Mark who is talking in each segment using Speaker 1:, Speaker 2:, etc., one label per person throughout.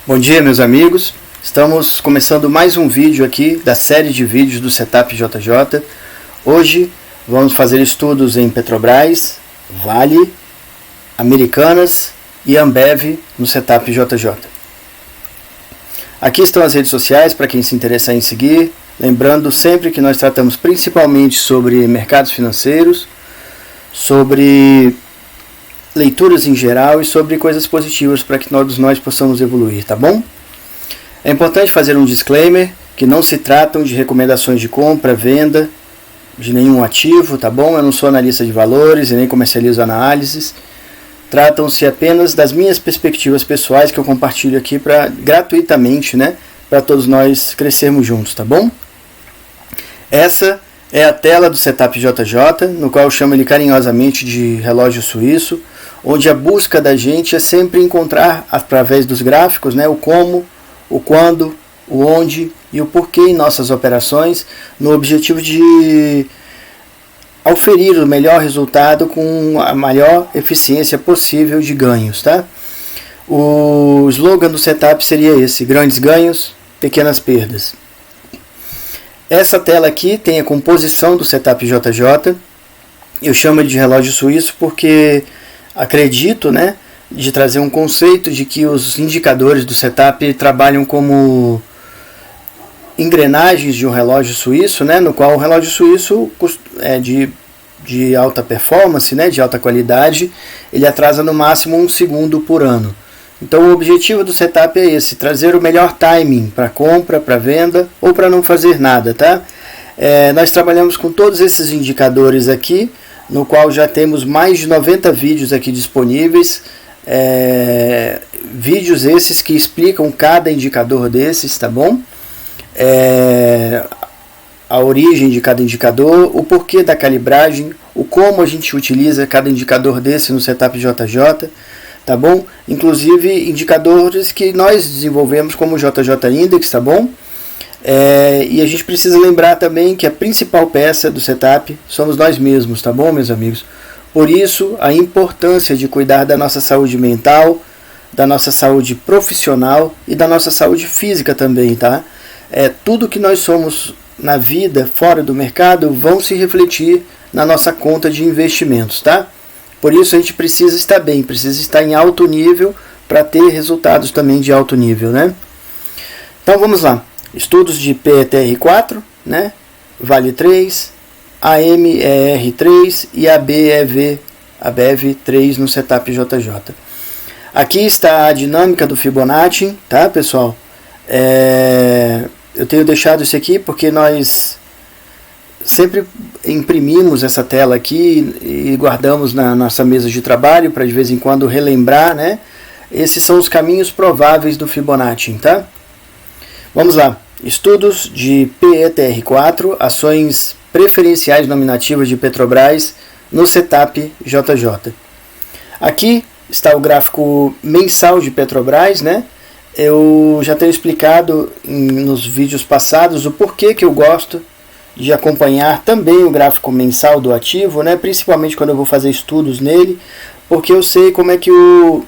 Speaker 1: Bom dia, meus amigos. Estamos começando mais um vídeo aqui da série de vídeos do Setup JJ. Hoje vamos fazer estudos em Petrobras, Vale, Americanas e Ambev no Setup JJ. Aqui estão as redes sociais para quem se interessar em seguir. Lembrando sempre que nós tratamos principalmente sobre mercados financeiros, sobre leituras em geral e sobre coisas positivas para que todos nós possamos evoluir, tá bom? É importante fazer um disclaimer que não se tratam de recomendações de compra, venda de nenhum ativo, tá bom? Eu não sou analista de valores e nem comercializo análises. Tratam-se apenas das minhas perspectivas pessoais que eu compartilho aqui gratuitamente, né? Para todos nós crescermos juntos, tá bom? Essa é a tela do Setup JJ, no qual eu chamo ele carinhosamente de relógio suíço, onde a busca da gente é sempre encontrar, através dos gráficos, né, o como, o quando, o onde e o porquê em nossas operações, no objetivo de oferir o melhor resultado com a maior eficiência possível de ganhos. Tá? O slogan do setup seria esse: grandes ganhos, pequenas perdas. Essa tela aqui tem a composição do Setup JJ. Eu chamo ele de relógio suíço porque acredito, né, de trazer um conceito de que os indicadores do setup trabalham como engrenagens de um relógio suíço, né, no qual o relógio suíço é de alta performance, né, de alta qualidade, ele atrasa no máximo 1 segundo por ano. Então o objetivo do setup é esse: trazer o melhor timing para compra, para venda ou para não fazer nada, tá? Nós trabalhamos com todos esses indicadores aqui, no qual já temos mais de 90 vídeos aqui disponíveis, vídeos esses que explicam cada indicador desses, tá bom? A origem de cada indicador, o porquê da calibragem, o como a gente utiliza cada indicador desse no Setup JJ, tá bom? Inclusive indicadores que nós desenvolvemos como JJ Index, tá bom? E a gente precisa lembrar também que a principal peça do setup somos nós mesmos, tá bom, meus amigos? Por isso, a importância de cuidar da nossa saúde mental, da nossa saúde profissional e da nossa saúde física também, tá? Tudo que nós somos na vida, fora do mercado, vão se refletir na nossa conta de investimentos, tá? Por isso a gente precisa estar bem, precisa estar em alto nível para ter resultados também de alto nível, né? Então vamos lá. Estudos de PETR4, né? Vale 3, AMER3 e ABEV3 no Setup JJ. Aqui está a dinâmica do Fibonacci, tá, pessoal? Eu tenho deixado isso aqui porque nós sempre imprimimos essa tela aqui e guardamos na nossa mesa de trabalho para de vez em quando relembrar, né? Esses são os caminhos prováveis do Fibonacci, tá? Vamos lá. Estudos de PETR4, ações preferenciais nominativas de Petrobras no Setup JJ. Aqui está o gráfico mensal de Petrobras, né? Eu já tenho explicado nos vídeos passados o porquê que eu gosto de acompanhar também o gráfico mensal do ativo, né? Principalmente quando eu vou fazer estudos nele, porque eu sei como é que o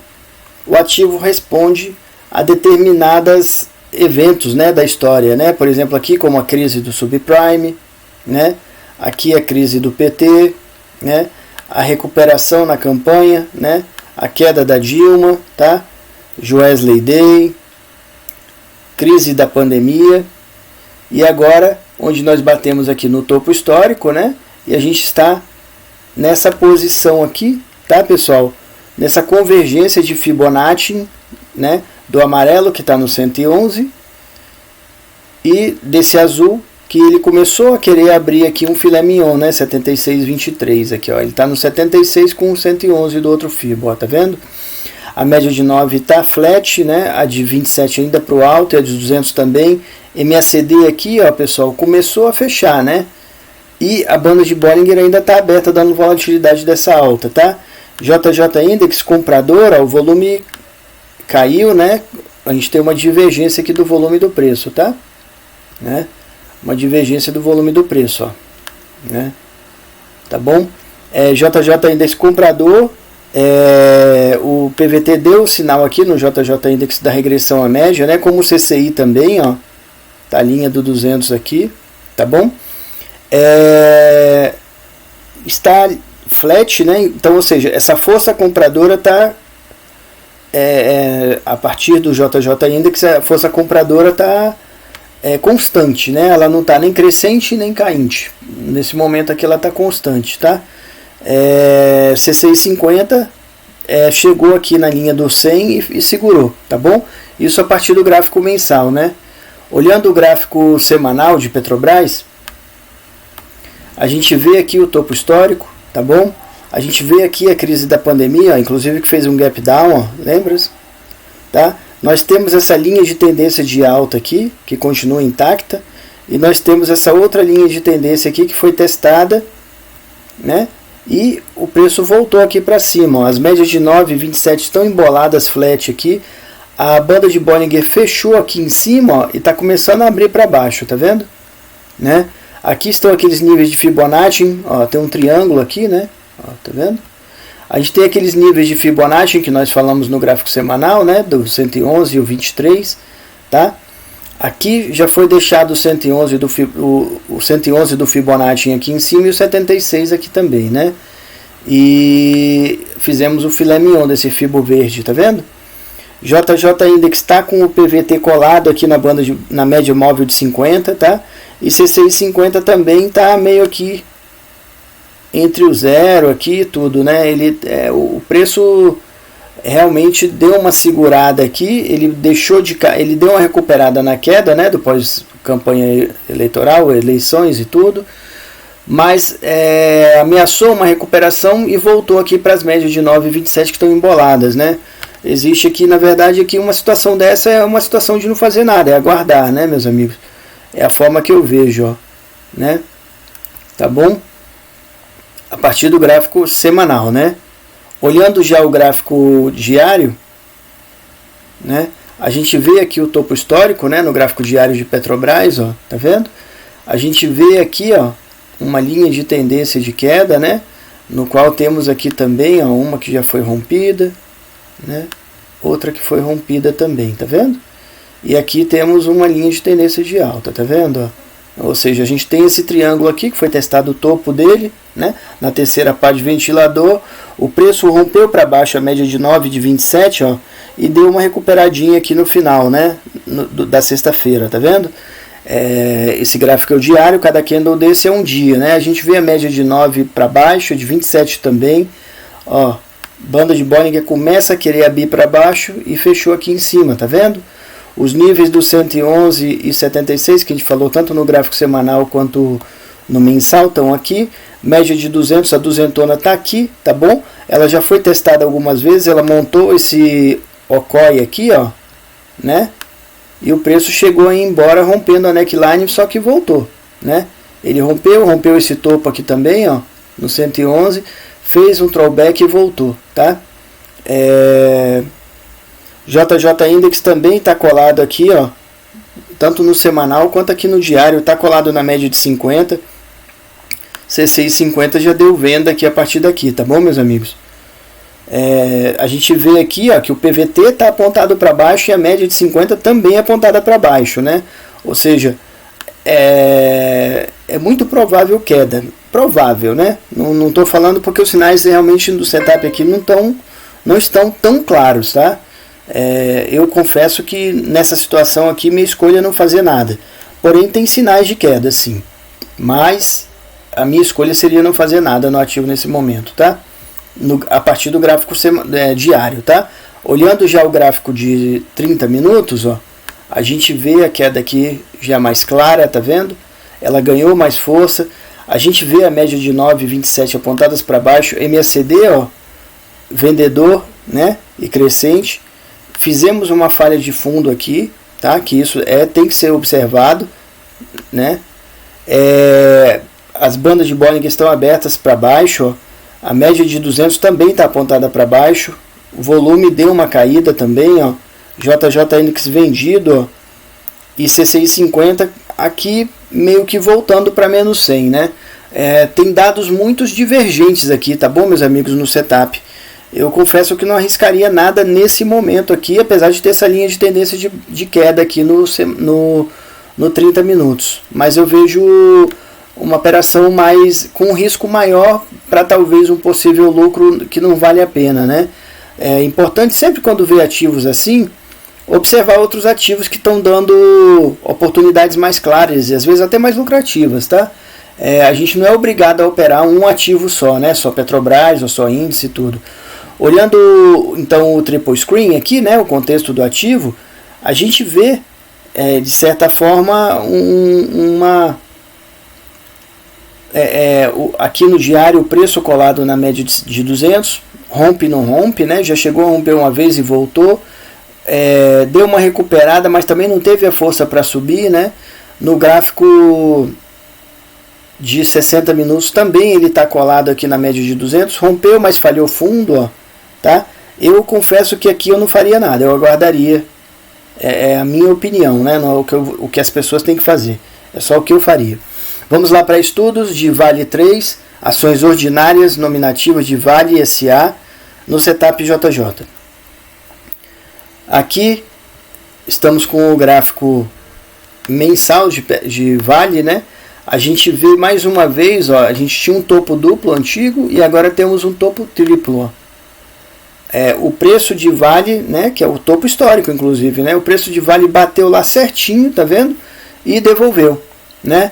Speaker 1: ativo responde a determinados eventos, né, da história, né? Por exemplo, aqui como a crise do subprime, né? Aqui a crise do PT, né? A recuperação na campanha, né? A queda da Dilma, tá? Joesley Day, crise da pandemia e agora onde nós batemos aqui no topo histórico, né? E a gente está nessa posição aqui, tá, pessoal? Nessa convergência de Fibonacci, né? Do amarelo que está no 111 e desse azul que ele começou a querer abrir aqui um filé mignon, né? 76,23 aqui, ó. Ele está no 76 com o 111 do outro Fibo, ó, tá vendo? A média de 9 está flat, né? A de 27 ainda para o alto e a de 200 também. MACD aqui, ó, pessoal, começou a fechar, né? E a banda de Bollinger ainda está aberta, dando volatilidade dessa alta, tá? JJ Index comprador, ó, o volume caiu, né? A gente tem uma divergência aqui do volume do preço, tá? Né? Uma divergência do volume do preço, ó, né? Tá bom? JJ Index comprador, O PVT deu o sinal aqui no JJ Index da regressão à média, né? Como o CCI também, ó, tá a linha do 200 aqui, tá bom? Está flat, né? Então, ou seja, essa força compradora está a partir do JJ Index, a força compradora está constante, né? Ela não está nem crescente nem cainte. Nesse momento aqui ela está constante, tá? C650 chegou aqui na linha do 100 e segurou, tá bom? Isso a partir do gráfico mensal, né? Olhando o gráfico semanal de Petrobras, a gente vê aqui o topo histórico, tá bom? A gente vê aqui a crise da pandemia, ó, inclusive que fez um gap down, ó, lembra? Tá? Nós temos essa linha de tendência de alta aqui, que continua intacta, e nós temos essa outra linha de tendência aqui que foi testada, né? E o preço voltou aqui para cima, ó. As médias de 9 e 27 estão emboladas flat aqui, a banda de Bollinger fechou aqui em cima, ó, e está começando a abrir para baixo, tá vendo? Né? Aqui estão aqueles níveis de Fibonacci, ó, tem um triângulo aqui, né? Ó, tá vendo? A gente tem aqueles níveis de Fibonacci que nós falamos no gráfico semanal, né? Do 111 e o 23, tá? Aqui já foi deixado o 111 do Fibonacci aqui em cima e o 76 aqui também, né? E fizemos o filé mignon desse Fibo verde, tá vendo? JJ Index está com o PVT colado aqui na média móvel de 50, tá? E C650 também está meio aqui entre o zero aqui e tudo, né? O preço realmente deu uma segurada aqui, ele deu uma recuperada na queda, né? Do pós-campanha eleitoral, eleições e tudo, mas ameaçou uma recuperação e voltou aqui para as médias de 9,27 que estão emboladas, né? Existe aqui, na verdade, aqui uma situação dessa é uma situação de não fazer nada, é aguardar, né, meus amigos? É a forma que eu vejo, ó, né? Tá bom? A partir do gráfico semanal, né? Olhando já o gráfico diário, né? A gente vê aqui o topo histórico, né? No gráfico diário de Petrobras, ó, tá vendo? A gente vê aqui, ó, uma linha de tendência de queda, né? No qual temos aqui também, ó, uma que já foi rompida, né? Outra que foi rompida também, tá vendo? E aqui temos uma linha de tendência de alta, tá vendo? Ou seja, a gente tem esse triângulo aqui que foi testado o topo dele, né? Na terceira parte de ventilador, o preço rompeu para baixo a média de 9 de 27, ó, e deu uma recuperadinha aqui no final, né? Da sexta-feira, tá vendo? Esse gráfico é o diário, cada candle desse é um dia, né? A gente vê a média de 9 para baixo, de 27 também, ó. Banda de Bollinger começa a querer abrir para baixo e fechou aqui em cima, tá vendo? Os níveis do 111 e 76, que a gente falou tanto no gráfico semanal quanto no mensal, estão aqui. Média de 200, a duzentona está aqui, tá bom? Ela já foi testada algumas vezes, ela montou esse OCOI aqui, ó, né? E o preço chegou a ir embora rompendo a neckline, só que voltou, né? Ele rompeu esse topo aqui também, ó, no 111, fez um throwback e voltou, tá? JJ Index também está colado aqui, ó, tanto no semanal quanto aqui no diário, está colado na média de 50. C650 já deu venda aqui a partir daqui, tá bom, meus amigos? A gente vê aqui, ó, que o PVT está apontado para baixo e a média de 50 também é apontada para baixo, né? Ou seja, é muito provável queda. Provável, né? Não estou falando porque os sinais realmente do setup aqui não estão tão claros, tá? Eu confesso que nessa situação aqui minha escolha é não fazer nada. Porém tem sinais de queda, sim. Mas a minha escolha seria não fazer nada no ativo nesse momento, tá? A partir do gráfico diário, tá? Olhando já o gráfico de 30 minutos, ó, a gente vê a queda aqui já mais clara, tá vendo? Ela ganhou mais força. A gente vê a média de 9,27 apontadas para baixo, MACD, ó, vendedor, né, e crescente. Fizemos uma falha de fundo aqui, tá? Que isso tem que ser observado, né? As bandas de Bollinger estão abertas para baixo, ó. A média de 200 também está apontada para baixo. O volume deu uma caída também, ó. JJ Index vendido, ó. E C650 aqui meio que voltando para menos 100, né? Tem dados muito divergentes aqui, tá bom, meus amigos, no setup. eu confesso que não arriscaria nada nesse momento aqui, apesar de ter essa linha de tendência de queda aqui no 30 minutos. Mas eu vejo uma operação com um risco maior para talvez um possível lucro que não vale a pena, né? É importante sempre quando vê ativos assim, observar outros ativos que estão dando oportunidades mais claras e às vezes até mais lucrativas, tá? A gente não é obrigado a operar um ativo só, né? Só Petrobras ou só índice e tudo. Olhando então o triple screen aqui, né? O contexto do ativo, a gente vê de certa forma aqui no diário o preço colado na média de 200, rompe não rompe, né? Já chegou a romper uma vez e voltou. Deu uma recuperada, mas também não teve a força para subir, né? No gráfico de 60 minutos também ele está colado aqui na média de 200, rompeu, mas falhou fundo, ó, tá? Eu confesso que aqui eu não faria nada, eu aguardaria, é a minha opinião, né? Não é o que as pessoas têm que fazer, é só o que eu faria. Vamos lá para estudos de Vale 3, ações ordinárias nominativas de Vale SA no setup JJ. Aqui estamos com o gráfico mensal de Vale, né? A gente vê mais uma vez, ó, a gente tinha um topo duplo antigo e agora temos um topo triplo. Ó. O preço de Vale, né, que é o topo histórico inclusive, né? O preço de Vale bateu lá certinho, tá vendo? E devolveu, né?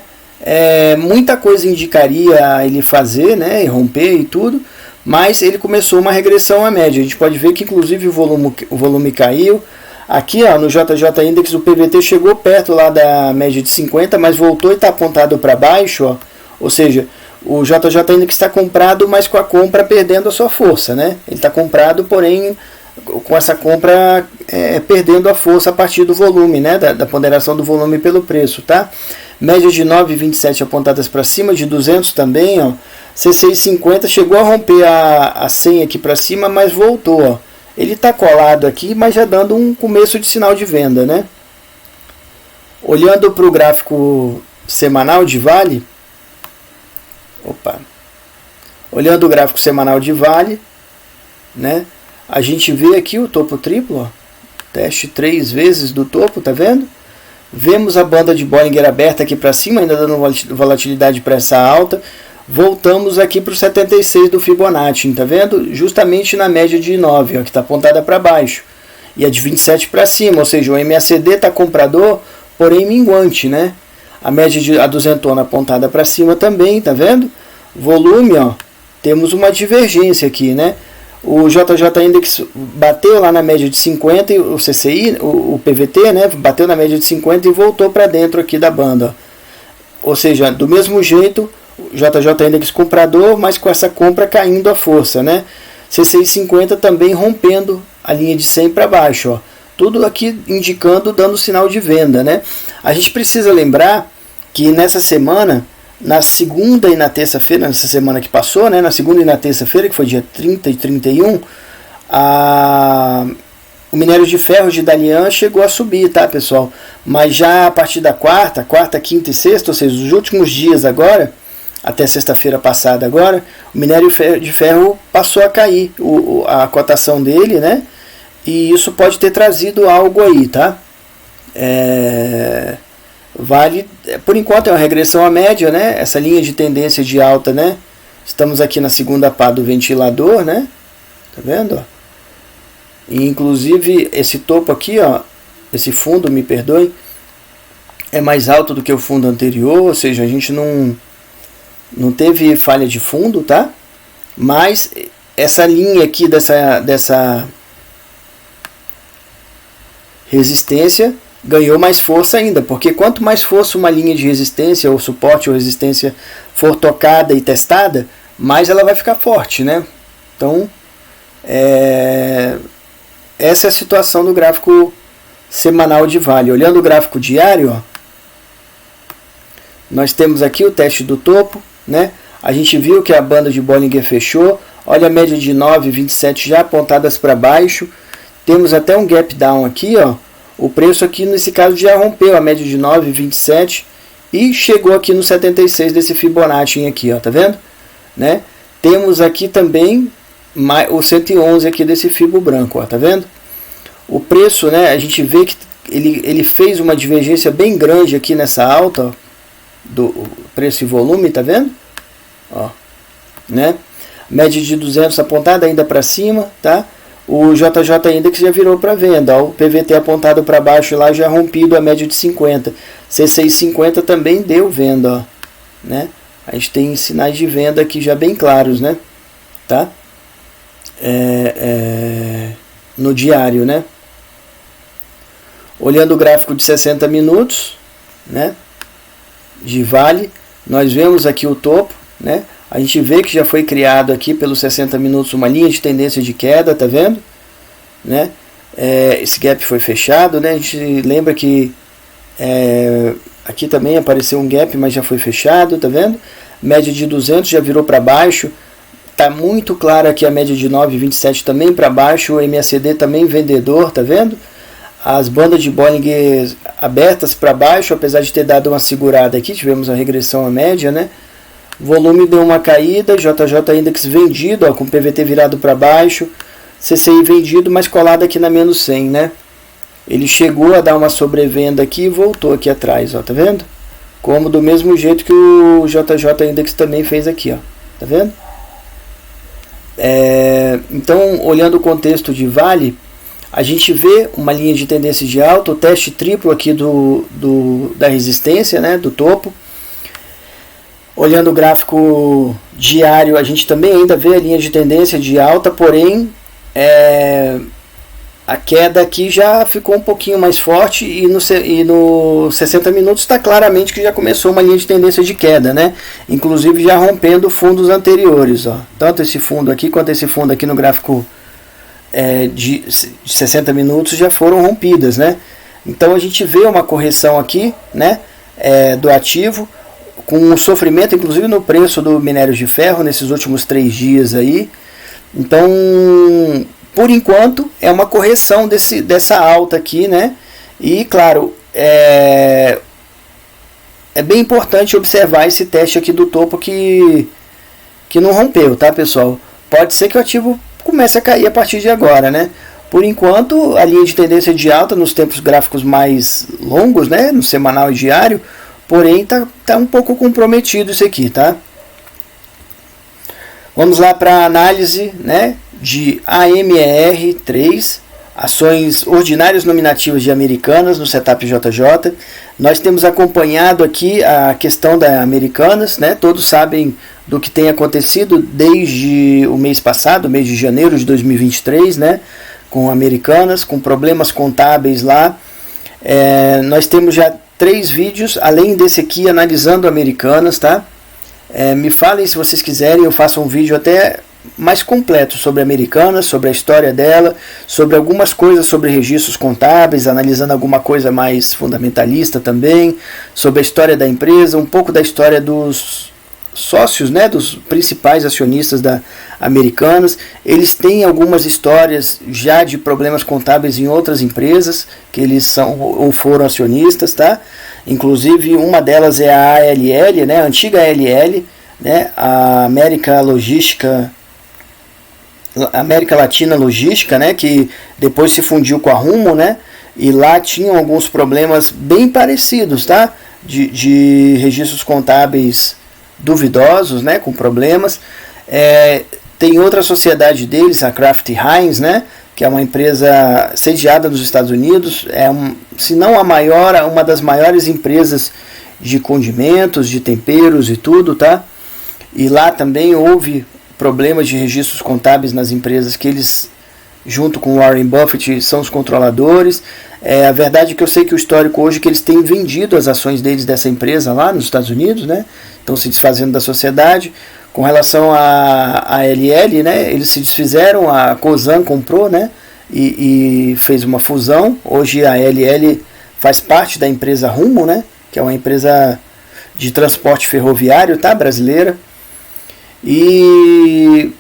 Speaker 1: Muita coisa indicaria ele fazer, né, e romper e tudo, mas ele começou uma regressão à média. A gente pode ver que inclusive o volume caiu. Aqui ó, no JJ Index o PVT chegou perto lá da média de 50, mas voltou e está apontado para baixo. Ó. Ou seja, o JJ Index está comprado, mas com a compra perdendo a sua força. Né? Ele está comprado, porém com essa compra perdendo a força a partir do volume, né? da ponderação do volume pelo preço. Tá? Média de 9,27 apontadas para cima, de 200 também. Ó. C650 chegou a romper a 100 aqui para cima, mas voltou. Ó. Ele está colado aqui, mas já dando um começo de sinal de venda, né? Olhando para o gráfico semanal de Vale, olhando o gráfico semanal de Vale, né? A gente vê aqui o topo triplo, ó, teste 3 vezes do topo, tá vendo? Vemos a banda de Bollinger aberta aqui para cima, ainda dando volatilidade para essa alta. Voltamos aqui para o 76 do Fibonacci, tá vendo? Justamente na média de 9, ó, que está apontada para baixo. E a de 27 para cima, ou seja, o MACD está comprador, porém minguante, né? A média de a duzentona apontada para cima também, tá vendo? Volume, ó, temos uma divergência aqui, né? O JJ Index bateu lá na média de 50, o CCI, o PVT, né? Bateu na média de 50 e voltou para dentro aqui da banda, ó. Ou seja, do mesmo jeito, JJ Index comprador, mas com essa compra caindo a força, né? C650 também rompendo a linha de 100 para baixo, ó. Tudo aqui indicando, dando sinal de venda, né? A gente precisa lembrar que nessa semana, na segunda e na terça-feira, nessa semana que passou, né? Na segunda e na terça-feira, que foi dia 30 e 31, o minério de ferro de Dalian chegou a subir, tá, pessoal? Mas já a partir da quarta, quinta e sexta, ou seja, os últimos dias agora, até sexta-feira passada agora, o minério de ferro passou a cair, a cotação dele, né? E isso pode ter trazido algo aí, tá? Vale, por enquanto é uma regressão à média, né? Essa linha de tendência de alta, né? Estamos aqui na segunda pá do ventilador, né? Tá vendo? Ó? E inclusive esse topo aqui, ó, esse fundo, me perdoem, é mais alto do que o fundo anterior, ou seja, a gente não teve falha de fundo, tá? Mas essa linha aqui dessa resistência ganhou mais força ainda, porque quanto mais força uma linha de resistência ou suporte ou resistência for tocada e testada, mais ela vai ficar forte, né? Então, essa é a situação do gráfico semanal de Vale. Olhando o gráfico diário, ó, nós temos aqui o teste do topo, né? A gente viu que a banda de Bollinger fechou. Olha a média de 9,27 já apontadas para baixo. Temos até um gap down aqui, ó. O preço aqui nesse caso já rompeu a média de 9,27 e chegou aqui no 76 desse Fibonacci aqui, ó, tá vendo? Né? Temos aqui também o 111 aqui desse fibro branco, ó, tá vendo? O preço, né, a gente vê que ele fez uma divergência bem grande aqui nessa alta, ó, do preço e volume, tá vendo? Ó, né? Média de 200 apontada ainda para cima, tá? O JJ Index já virou para venda, ó, o PVT apontado para baixo lá já rompido a média de 50. C6 50 também deu venda, ó, né? A gente tem sinais de venda aqui já bem claros, né? Tá? No diário, né? Olhando o gráfico de 60 minutos, né? De Vale, nós vemos aqui o topo, né? A gente vê que já foi criado aqui pelos 60 minutos uma linha de tendência de queda, tá vendo? Né? Esse gap foi fechado, né? A gente lembra que aqui também apareceu um gap, mas já foi fechado, tá vendo? Média de 200 já virou para baixo. Tá muito clara aqui a média de 9,27 também para baixo. O MACD também vendedor, tá vendo? As bandas de Bollinger abertas para baixo, apesar de ter dado uma segurada aqui, tivemos a regressão à média, né? Volume deu uma caída, JJ Index vendido, ó, com PVT virado para baixo, CCI vendido, mas colado aqui na menos 100, né? Ele chegou a dar uma sobrevenda aqui e voltou aqui atrás, ó, tá vendo? Como do mesmo jeito que o JJ Index também fez aqui, ó, tá vendo? Então, olhando o contexto de Vale, a gente vê uma linha de tendência de alta, o teste triplo aqui da resistência, né, do topo. Olhando o gráfico diário, a gente também ainda vê a linha de tendência de alta, porém a queda aqui já ficou um pouquinho mais forte e no 60 minutos está claramente que já começou uma linha de tendência de queda, né? Inclusive já rompendo fundos anteriores, ó. Tanto esse fundo aqui quanto esse fundo aqui no gráfico de 60 minutos já foram rompidas, né? Então a gente vê uma correção aqui, né, do ativo, com um sofrimento inclusive no preço do minério de ferro nesses últimos 3 dias aí. Então, por enquanto, é uma correção dessa alta aqui, né? E claro, é bem importante observar esse teste aqui do topo que não rompeu, tá, pessoal? Pode ser que o ativo comece a cair a partir de agora, né? Por enquanto, a linha de tendência de alta nos tempos gráficos mais longos, né, no semanal e diário, porém tá um pouco comprometido isso aqui, tá? Vamos lá para a análise, né, de AMER3, ações ordinárias nominativas de Americanas no setup JJ. Nós temos acompanhado aqui a questão da Americanas, né? Todos sabem do que tem acontecido desde o mês passado, mês de janeiro de 2023, né? Com Americanas, com problemas contábeis lá. Nós temos já 3 vídeos, além desse aqui, analisando Americanas, tá? Me falem se vocês quiserem, eu faço um vídeo até mais completo sobre Americanas, sobre a história dela, sobre algumas coisas sobre registros contábeis, analisando alguma coisa mais fundamentalista também, sobre a história da empresa, um pouco da história dos sócios, né, dos principais acionistas da Americanas. Eles têm algumas histórias já de problemas contábeis em outras empresas que eles são ou foram acionistas, tá? Inclusive uma delas é a ALL, né, a antiga ALL, né, a América Latina Logística, né, que depois se fundiu com a Rumo, né, e lá tinham alguns problemas bem parecidos, tá, de registros contábeis duvidosos, né, com problemas. Tem outra sociedade deles, a Kraft Heinz, né, que é uma empresa sediada nos Estados Unidos, se não a maior, uma das maiores empresas de condimentos, de temperos e tudo, tá? E lá também houve problemas de registros contábeis nas empresas que eles, junto com Warren Buffett, são os controladores. A verdade é que eu sei que o histórico hoje é que eles têm vendido as ações deles dessa empresa lá nos Estados Unidos, né? Estão se desfazendo da sociedade. Com relação à LL, né, eles se desfizeram, a Cosan comprou, né, e fez uma fusão. Hoje a LL faz parte da empresa Rumo, né, que é uma empresa de transporte ferroviário, tá, brasileira. E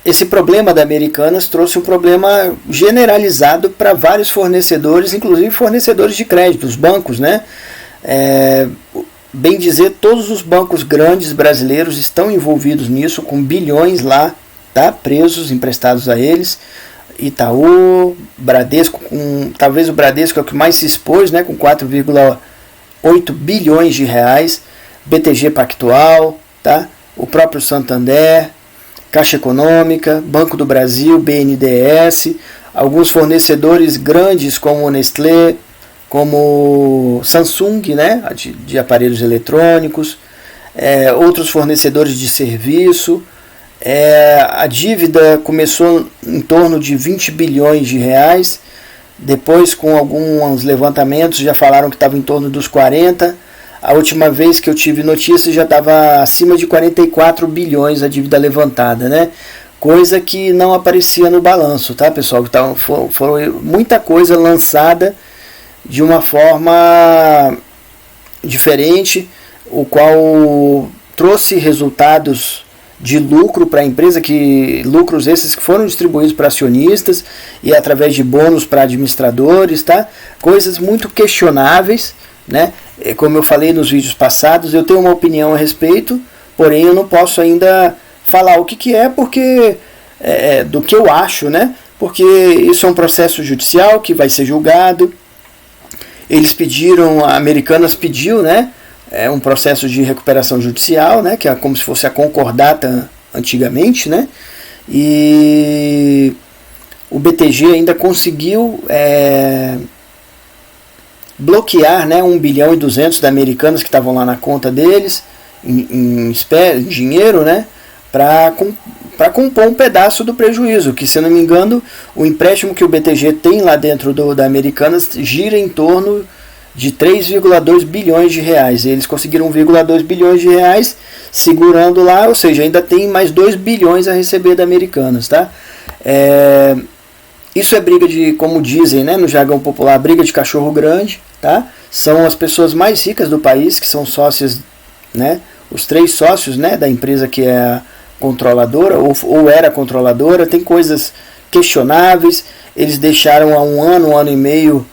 Speaker 1: esse problema da Americanas trouxe um problema generalizado para vários fornecedores, inclusive fornecedores de crédito, os bancos, né. Bem dizer, todos os bancos grandes brasileiros estão envolvidos nisso, com bilhões lá tá? Presos, emprestados a eles. Itaú, Bradesco, talvez o Bradesco é o que mais se expôs, né? Com 4,8 bilhões de reais. BTG Pactual, tá? O próprio Santander, Caixa Econômica, Banco do Brasil, BNDES, alguns fornecedores grandes como Nestlé, como Samsung, né, de aparelhos eletrônicos, outros fornecedores de serviço. A dívida começou em torno de 20 bilhões de reais, depois com alguns levantamentos já falaram que estava em torno dos 40. A última vez que eu tive notícia já estava acima de 44 bilhões a dívida levantada, né? Coisa que não aparecia no balanço, tá, pessoal? Então, foi muita coisa lançada de uma forma diferente, o qual trouxe resultados de lucro para a empresa, lucros esses que foram distribuídos para acionistas e através de bônus para administradores, tá? Coisas muito questionáveis, né? Como eu falei nos vídeos passados, eu tenho uma opinião a respeito, porém eu não posso ainda falar o que é, porque do que eu acho, né? Porque isso é um processo judicial que vai ser julgado. Eles pediram, a Americanas pediu, né? É um processo de recuperação judicial, né? Que é como se fosse a concordata antigamente, né? E o BTG ainda conseguiu bloquear, né, 1 bilhão e 200 da Americanas que estavam lá na conta deles em dinheiro, né, para compor um pedaço do prejuízo, que, se eu não me engano, o empréstimo que o BTG tem lá dentro da Americanas gira em torno de 3,2 bilhões de reais. Eles conseguiram 1,2 bilhões de reais segurando lá, ou seja, ainda tem mais 2 bilhões a receber da Americanas, tá? Isso é briga de, como dizem, né, no jargão popular, briga de cachorro grande, tá? São as pessoas mais ricas do país, que são sócias, né, os 3 sócios, né, da empresa que é a controladora, ou era controladora. Tem coisas questionáveis. Eles deixaram há um ano e meio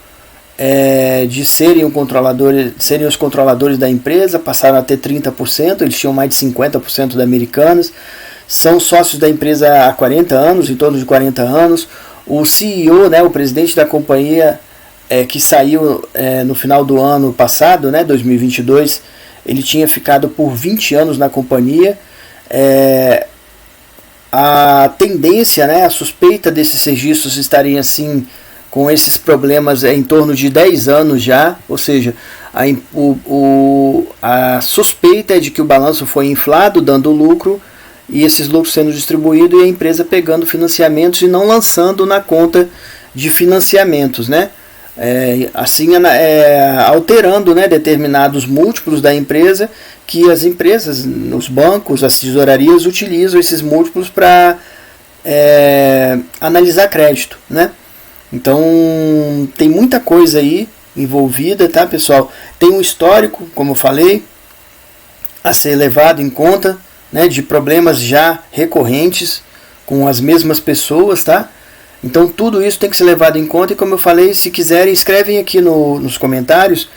Speaker 1: de serem os controladores da empresa, passaram a ter 30%, eles tinham mais de 50% da Americanas. São sócios da empresa há 40 anos, em torno de 40 anos. O CEO, né, o presidente da companhia, que saiu no final do ano passado, né, 2022, ele tinha ficado por 20 anos na companhia. A tendência, né, a suspeita desses registros estarem assim, com esses problemas em torno de 10 anos já, ou seja, a suspeita é de que o balanço foi inflado, dando lucro, e esses lucros sendo distribuídos e a empresa pegando financiamentos e não lançando na conta de financiamentos, né? Assim alterando, né, determinados múltiplos da empresa, que as empresas, os bancos, as tesourarias utilizam esses múltiplos para analisar crédito, né? Então tem muita coisa aí envolvida, tá, pessoal? Tem um histórico, como eu falei, a ser levado em conta, né, de problemas já recorrentes com as mesmas pessoas, tá? Então tudo isso tem que ser levado em conta, e como eu falei, se quiserem, escrevem aqui nos comentários,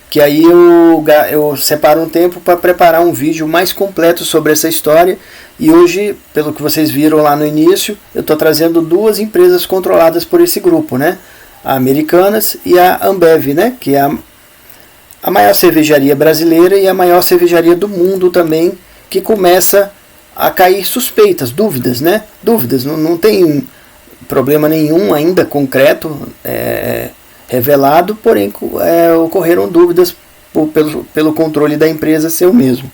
Speaker 1: que aí eu separo um tempo para preparar um vídeo mais completo sobre essa história. E hoje, pelo que vocês viram lá no início, eu estou trazendo 2 empresas controladas por esse grupo, né? A Americanas e a Ambev, né? Que é a maior cervejaria brasileira e a maior cervejaria do mundo também, que começa a cair suspeitas, dúvidas, né? Dúvidas, não tem problema nenhum ainda concreto revelado, porém ocorreram dúvidas pelo controle da empresa ser o mesmo.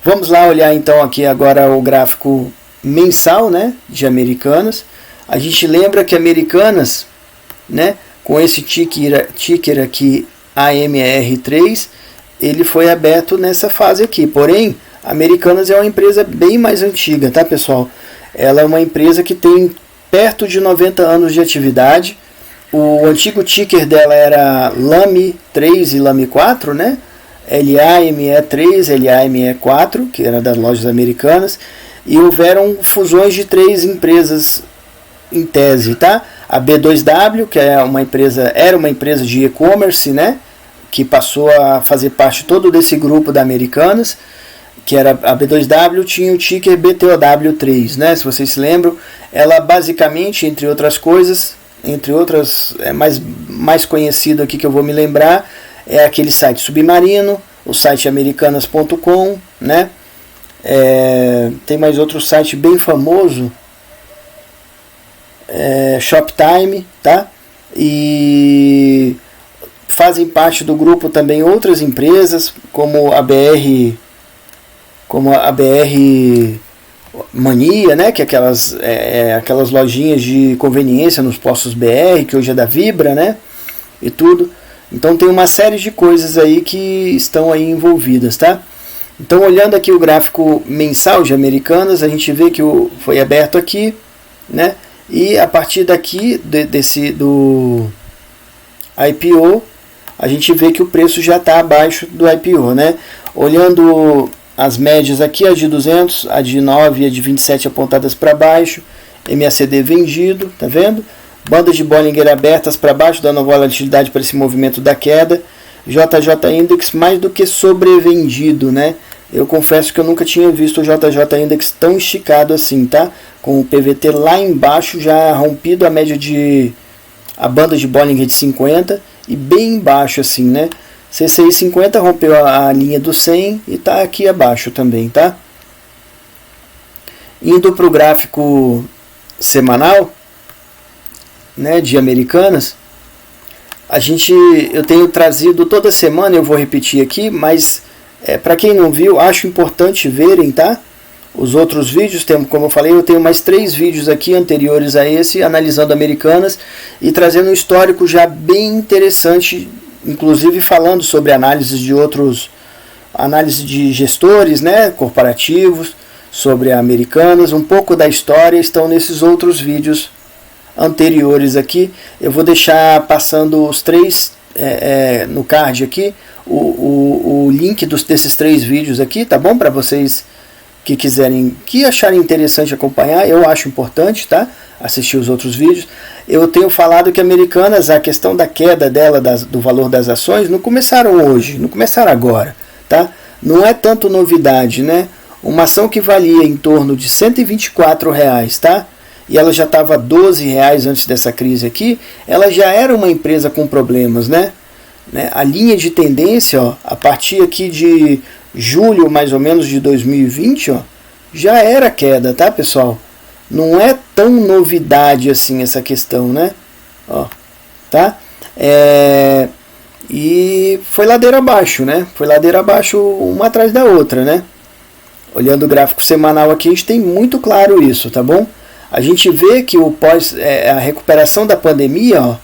Speaker 1: Vamos lá olhar então aqui agora o gráfico mensal, né, de Americanas. A gente lembra que Americanas, né, com esse ticker aqui AMR3, ele foi aberto nessa fase aqui, porém Americanas é uma empresa bem mais antiga, tá, pessoal? Ela é uma empresa que tem perto de 90 anos de atividade. O antigo ticker dela era LAME3 e LAME4, né? LAME3, LAME4, que era das lojas americanas. E houveram fusões de 3 empresas em tese, tá? A B2W, que era uma empresa de e-commerce, né? Que passou a fazer parte todo desse grupo da Americanas, que era a B2W, tinha o ticker BTOW3, né? Se vocês se lembram, ela basicamente, entre outras coisas, entre outras, mais conhecido aqui que eu vou me lembrar, é aquele site Submarino, o site americanas.com, né? Tem mais outro site bem famoso, Shoptime, tá? E fazem parte do grupo também outras empresas, como a BR Mania, né? Que é aquelas lojinhas de conveniência nos postos BR, que hoje é da Vibra, né? E tudo. Então tem uma série de coisas aí que estão aí envolvidas, tá? Então, olhando aqui o gráfico mensal de Americanas, a gente vê que foi aberto aqui, né? E a partir daqui do IPO, a gente vê que o preço já está abaixo do IPO, né? Olhando as médias aqui, a de 200, a de 9 e a de 27 apontadas para baixo, MACD vendido, tá vendo? Bandas de Bollinger abertas para baixo, dando volatilidade para esse movimento da queda. JJ Index mais do que sobrevendido, né? Eu confesso que eu nunca tinha visto o JJ Index tão esticado assim, tá? Com o PVT lá embaixo, já rompido a banda de Bollinger de 50 e bem embaixo assim, né? CCI 50 rompeu a linha do 100 e tá aqui abaixo também, tá? Indo para o gráfico semanal, né, de Americanas, eu tenho trazido toda semana, eu vou repetir aqui, mas para quem não viu, acho importante verem, tá? Os outros vídeos, como eu falei, eu tenho mais 3 vídeos aqui anteriores a esse, analisando Americanas e trazendo um histórico já bem interessante, inclusive falando sobre análise de gestores, né, corporativos, sobre a Americanas, um pouco da história, estão nesses outros vídeos anteriores aqui. Eu vou deixar passando os 3 no card aqui, o link desses 3 vídeos aqui, tá bom? Para vocês que acharem interessante acompanhar, eu acho importante, tá? Assistir os outros vídeos. Eu tenho falado que Americanas, a questão da queda dela, do valor das ações, não começaram hoje, não começaram agora, tá? Não é tanto novidade, né? Uma ação que valia em torno de R$124, tá? E ela já estava R$12 antes dessa crise aqui, ela já era uma empresa com problemas, né? A linha de tendência, ó, a partir aqui de julho mais ou menos de 2020, ó, já era queda, tá, pessoal? Não é tão novidade assim essa questão, né? Ó, tá? E foi ladeira abaixo, né? Foi ladeira abaixo uma atrás da outra, né? Olhando o gráfico semanal aqui, a gente tem muito claro isso, tá bom? A gente vê que a recuperação da pandemia, ó,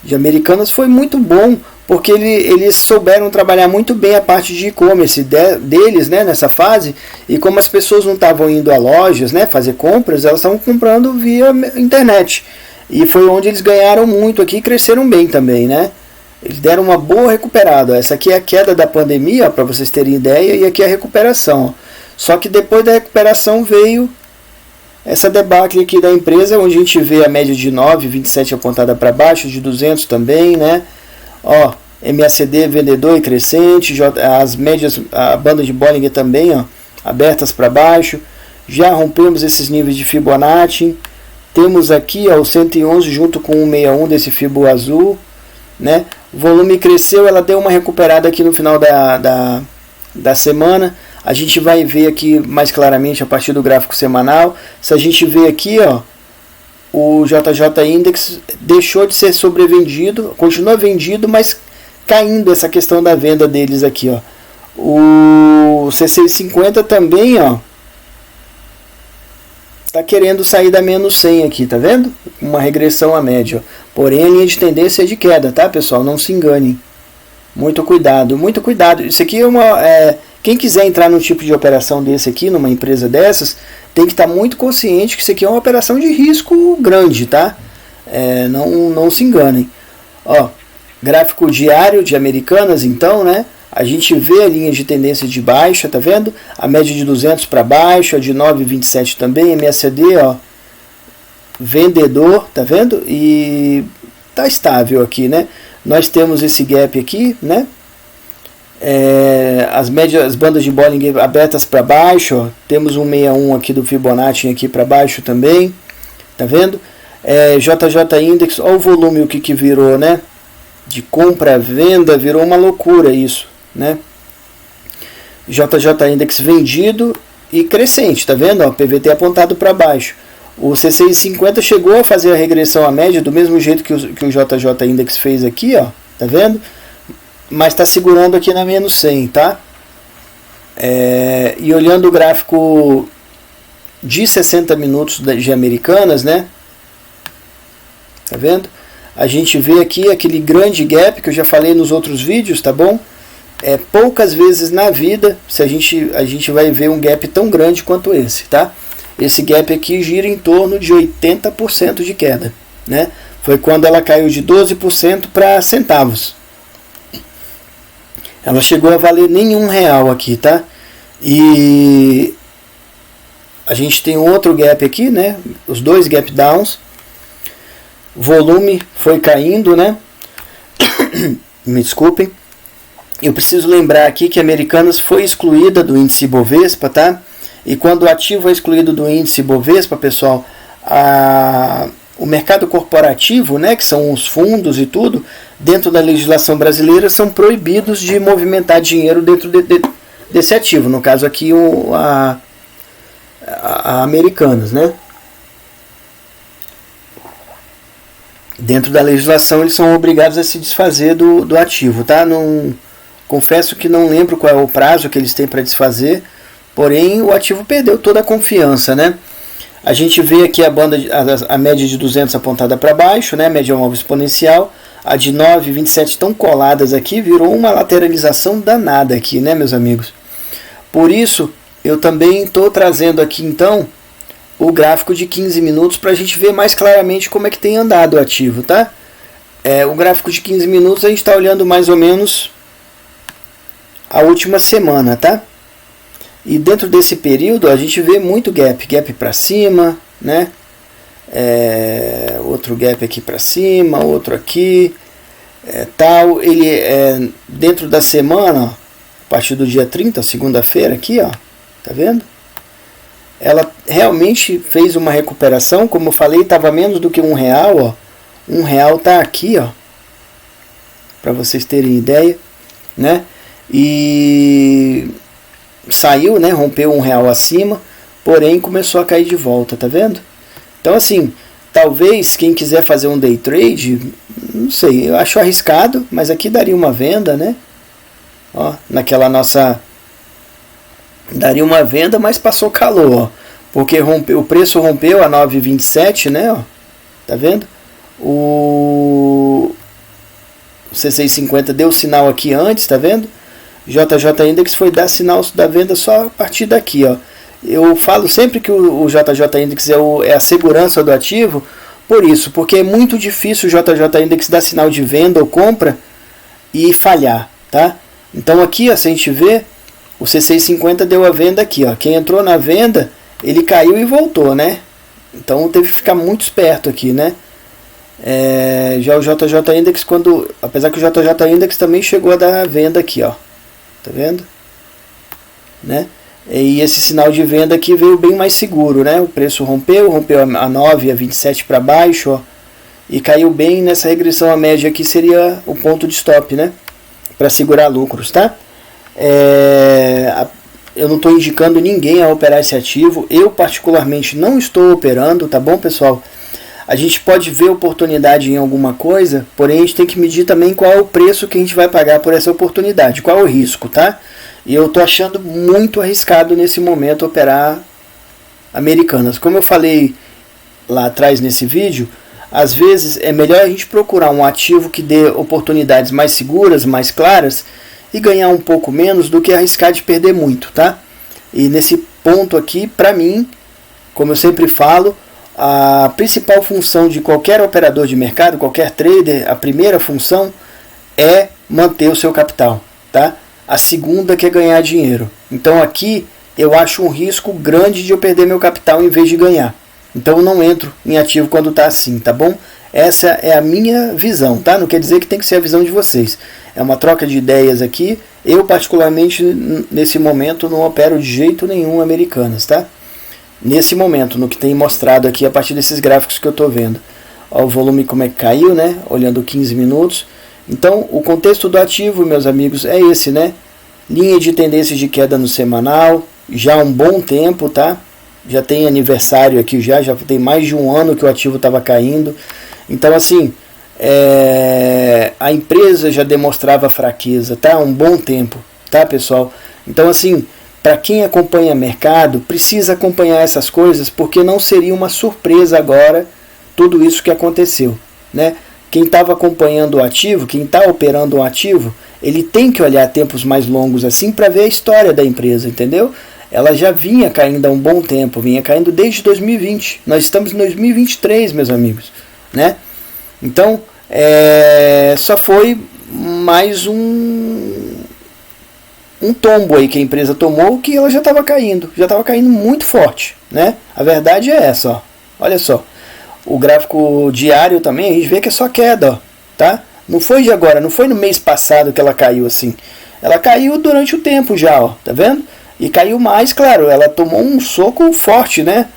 Speaker 1: de Americanas foi muito bom, porque eles souberam trabalhar muito bem a parte de e-commerce deles, né, nessa fase, e como as pessoas não estavam indo a lojas, né, fazer compras, elas estavam comprando via internet. E foi onde eles ganharam muito aqui e cresceram bem também, né? Eles deram uma boa recuperada. Essa aqui é a queda da pandemia, para vocês terem ideia, e aqui é a recuperação. Só que depois da recuperação veio essa debacle aqui da empresa, onde a gente vê a média de 9, 27 apontada para baixo, de 200 também, né? Ó, MACD vendedor e crescente, as médias, a banda de Bollinger também, ó, abertas para baixo. Já rompemos esses níveis de Fibonacci. Temos aqui, ó, o 111 junto com o 61 desse Fibo azul, né? O volume cresceu, ela deu uma recuperada aqui no final da semana. A gente vai ver aqui mais claramente a partir do gráfico semanal. Se a gente vê aqui, ó, o JJ Index deixou de ser sobrevendido, continua vendido, mas caindo essa questão da venda deles aqui, ó. O CCI 50 também, ó, tá querendo sair da menos 100 aqui, tá vendo? Uma regressão à média, ó. Porém a linha de tendência é de queda, tá, pessoal? Não se enganem. Muito cuidado, muito cuidado. Isso aqui é quem quiser entrar num tipo de operação desse aqui, numa empresa dessas, tem que estar muito consciente que isso aqui é uma operação de risco grande, tá? Não se enganem. Ó, gráfico diário de Americanas, então, né? A gente vê a linha de tendência de baixa, tá vendo? A média de 200 para baixo, a de 9,27 também, MACD, ó, vendedor, tá vendo? E tá estável aqui, né? Nós temos esse gap aqui, né? As bandas de Bollinger abertas para baixo, ó. Temos um 61 aqui do Fibonacci aqui para baixo também, tá vendo? JJ Index, olha o volume, o que virou, né? De compra, venda, virou uma loucura isso, né? JJ Index vendido e crescente, tá vendo? Ó, PVT apontado para baixo. O C650 chegou a fazer a regressão à média do mesmo jeito que o JJ Index fez aqui, ó, tá vendo? Mas está segurando aqui na menos 100, tá? E olhando o gráfico de 60 minutos de Americanas, né? Tá vendo? A gente vê aqui aquele grande gap que eu já falei nos outros vídeos, tá bom? Poucas vezes na vida a gente vai ver um gap tão grande quanto esse, tá? Esse gap aqui gira em torno de 80% de queda, né? Foi quando ela caiu de 12% para centavos. Ela chegou a valer nenhum real aqui, tá? E a gente tem outro gap aqui, né? Os dois gap downs. Volume foi caindo, né? Me desculpem. Eu preciso lembrar aqui que Americanas foi excluída do índice Bovespa, tá? E quando o ativo é excluído do índice Bovespa, pessoal, o mercado corporativo, né, que são os fundos e tudo, dentro da legislação brasileira, são proibidos de movimentar dinheiro dentro desse ativo. No caso aqui, a Americanas, né? Dentro da legislação, eles são obrigados a se desfazer do ativo, tá? Confesso que não lembro qual é o prazo que eles têm para desfazer, porém o ativo perdeu toda a confiança, né? A gente vê aqui a média de 200 apontada para baixo, né? Média móvel exponencial, a de 9 e 27 estão coladas aqui, virou uma lateralização danada aqui, né, meus amigos? Por isso, eu também estou trazendo aqui então o gráfico de 15 minutos para a gente ver mais claramente como é que tem andado o ativo, tá? O gráfico de 15 minutos a gente está olhando mais ou menos a última semana, tá? E dentro desse período a gente vê muito gap para cima, né? Outro gap aqui para cima, outro aqui, tal. Ele dentro da semana, ó, a partir do dia 30, segunda-feira aqui, ó, tá vendo? Ela realmente fez uma recuperação, como eu falei, estava menos do que R$1, ó. R$1 tá aqui, ó, para vocês terem ideia, né? E saiu, né, rompeu R$1 acima, porém começou a cair de volta, tá vendo? Então assim, talvez quem quiser fazer um day trade, não sei, eu acho arriscado, mas aqui daria uma venda, né? Ó, naquela nossa, daria uma venda, mas passou calor, ó, porque o preço rompeu a 9,27, né, ó, tá vendo? O C650 deu sinal aqui antes, tá vendo? JJ Index foi dar sinal da venda só a partir daqui, ó. Eu falo sempre que o JJ Index é a segurança do ativo, por isso, porque é muito difícil o JJ Index dar sinal de venda ou compra e falhar, tá? Então aqui, ó, se a gente vê, o C650 deu a venda aqui, ó. Quem entrou na venda, ele caiu e voltou, né? Então teve que ficar muito esperto aqui, né? Já o JJ Index, apesar que o JJ Index também chegou a dar a venda aqui, ó. Tá vendo? Né? E esse sinal de venda aqui veio bem mais seguro, né? O preço rompeu a 9 e a 27 para baixo, ó, e caiu bem nessa regressão à média aqui, seria o ponto de stop, né? Para segurar lucros, tá? Eu não estou indicando ninguém a operar esse ativo, eu particularmente não estou operando, tá bom, pessoal? A gente pode ver oportunidade em alguma coisa, porém a gente tem que medir também qual é o preço que a gente vai pagar por essa oportunidade, qual é o risco, tá? E eu estou achando muito arriscado nesse momento operar Americanas. Como eu falei lá atrás nesse vídeo, às vezes é melhor a gente procurar um ativo que dê oportunidades mais seguras, mais claras, e ganhar um pouco menos do que arriscar de perder muito, tá? E nesse ponto aqui, para mim, como eu sempre falo, a principal função de qualquer operador de mercado, qualquer trader, a primeira função é manter o seu capital, tá? A segunda que é ganhar dinheiro. Então aqui eu acho um risco grande de eu perder meu capital em vez de ganhar. Então eu não entro em ativo quando está assim, tá bom? Essa é a minha visão, tá? Não quer dizer que tem que ser a visão de vocês. É uma troca de ideias aqui. Eu, particularmente, nesse momento, não opero de jeito nenhum Americanas, tá? Nesse momento, no que tem mostrado aqui, a partir desses gráficos que eu estou vendo. Ó, o volume como é que caiu, né? Olhando 15 minutos. Então, o contexto do ativo, meus amigos, é esse, né? Linha de tendências de queda no semanal, já há um bom tempo, tá? Já tem aniversário aqui, já tem mais de um ano que o ativo estava caindo. Então, assim, a empresa já demonstrava fraqueza, tá? Há um bom tempo, tá, pessoal? Então, assim, para quem acompanha mercado, precisa acompanhar essas coisas, porque não seria uma surpresa agora tudo isso que aconteceu, né? Quem estava acompanhando o ativo, quem está operando um ativo, ele tem que olhar tempos mais longos assim para ver a história da empresa, entendeu? Ela já vinha caindo há um bom tempo, vinha caindo desde 2020. Nós estamos em 2023, meus amigos, né? Então, só foi mais um tombo aí que a empresa tomou, que ela já estava caindo muito forte, né? A verdade é essa, ó. Olha só. O gráfico diário também, a gente vê que é só queda, ó, tá? Não foi de agora, não foi no mês passado que ela caiu assim. Ela caiu durante o tempo já, ó, tá vendo? E caiu mais, claro, ela tomou um soco forte, né?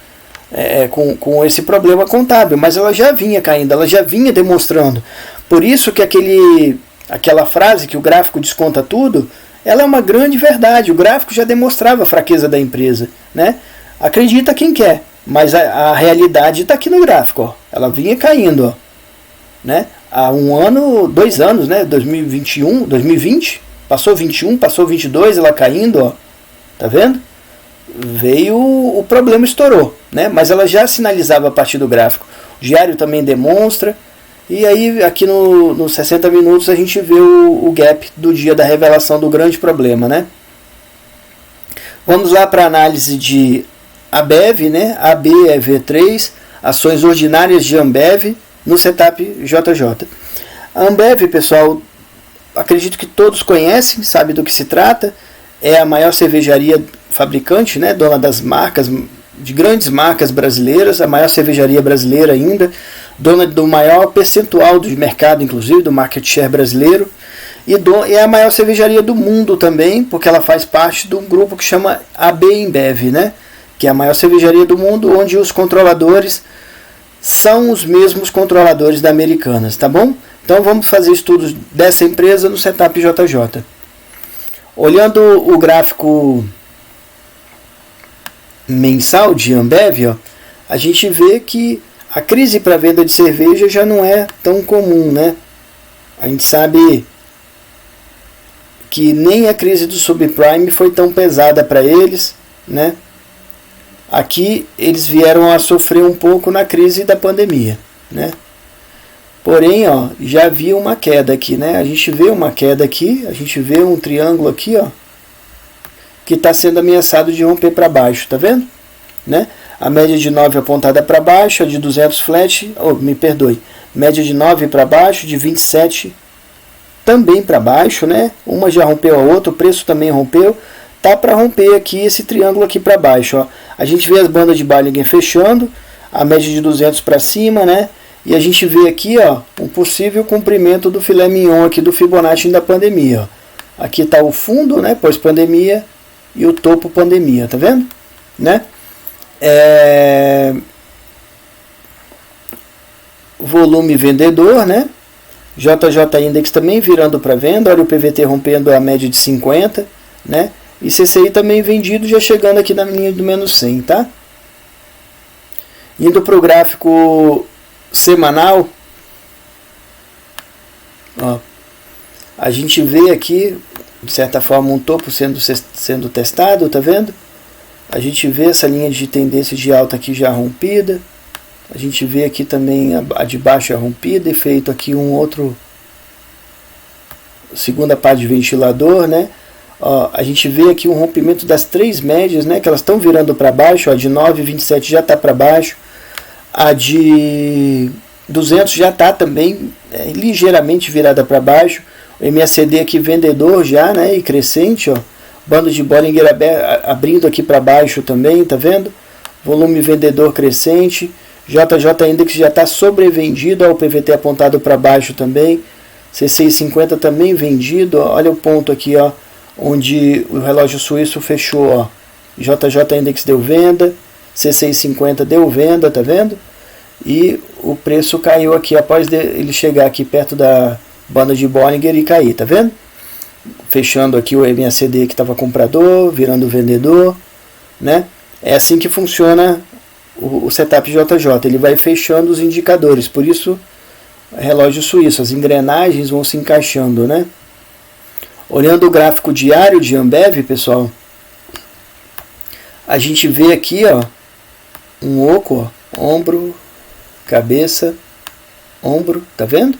Speaker 1: Com esse problema contábil, mas ela já vinha caindo, ela já vinha demonstrando. Por isso que aquela frase que o gráfico desconta tudo, ela é uma grande verdade. O gráfico já demonstrava a fraqueza da empresa, né? Acredita quem quer. Mas a realidade está aqui no gráfico, ó. Ela vinha caindo, ó, né? Há um ano, 2 anos, né? 2021, 2020, passou 21, passou 22, ela caindo, ó. Tá vendo? Veio o problema, estourou, né? Mas ela já sinalizava a partir do gráfico. O diário também demonstra. E aí aqui nos 60 minutos a gente vê o gap do dia da revelação do grande problema, né? Vamos lá para a análise de Ambev, né? ABEV3, ações ordinárias de Ambev no setup JJ. A Ambev, pessoal, acredito que todos conhecem, sabem do que se trata. É a maior cervejaria fabricante, né? Dona das marcas, de grandes marcas brasileiras, a maior cervejaria brasileira ainda, dona do maior percentual do mercado, inclusive, do market share brasileiro. E é a maior cervejaria do mundo também, porque ela faz parte de um grupo que chama AB InBev, né? Que é a maior cervejaria do mundo, onde os controladores são os mesmos controladores da Americanas, tá bom? Então vamos fazer estudos dessa empresa no setup JJ. Olhando o gráfico mensal de Ambev, ó, a gente vê que a crise para venda de cerveja já não é tão comum, né? A gente sabe que nem a crise do subprime foi tão pesada para eles, né? Aqui eles vieram a sofrer um pouco na crise da pandemia, né? Porém, ó, já havia uma queda aqui, né? A gente vê uma queda aqui, a gente vê um triângulo aqui, ó, que está sendo ameaçado de romper para baixo, tá vendo? Né? A média de 9 apontada para baixo, a de 200 flat, média de 9 para baixo, de 27 também para baixo, né? Uma já rompeu a outra, o preço também rompeu. Tá para romper aqui esse triângulo aqui para baixo, ó. A gente vê as bandas de Bollinger fechando, a média de 200 para cima, né? E a gente vê aqui, ó, um possível comprimento do filé mignon aqui do Fibonacci da pandemia, ó. Aqui está o fundo, né, pós-pandemia, e o topo pandemia, tá vendo? Né? Volume vendedor, né? JJ Index também virando para venda, olha o PVT rompendo a média de 50, né? E CCI também vendido, já chegando aqui na linha do menos 100, tá? Indo para o gráfico semanal, ó, a gente vê aqui, de certa forma, um topo sendo testado, tá vendo? A gente vê essa linha de tendência de alta aqui já rompida. A gente vê aqui também a de baixo é rompida e feito aqui um outro, segunda parte de ventilador, né? Ó, a gente vê aqui um rompimento das 3 médias, né? Que elas estão virando para baixo, ó, de 9,27 já está para baixo. A de 200 já está também ligeiramente virada para baixo. O MACD aqui vendedor já, né? E crescente, ó. Bando de Bollinger abrindo aqui para baixo também, tá vendo? Volume vendedor crescente. JJ Index já está sobrevendido, ó, o PVT apontado para baixo também, C650 também vendido, ó, olha o ponto aqui, ó, onde o relógio suíço fechou, ó, JJ Index deu venda, C650 deu venda, tá vendo? E o preço caiu aqui após ele chegar aqui perto da banda de Bollinger e cair, tá vendo? Fechando aqui o MACD que estava comprador, virando vendedor, né? É assim que funciona o setup JJ, ele vai fechando os indicadores, por isso relógio suíço, as engrenagens vão se encaixando, né? Olhando o gráfico diário de Ambev, pessoal, a gente vê aqui, ó, um oco, ó, ombro, cabeça, ombro, tá vendo?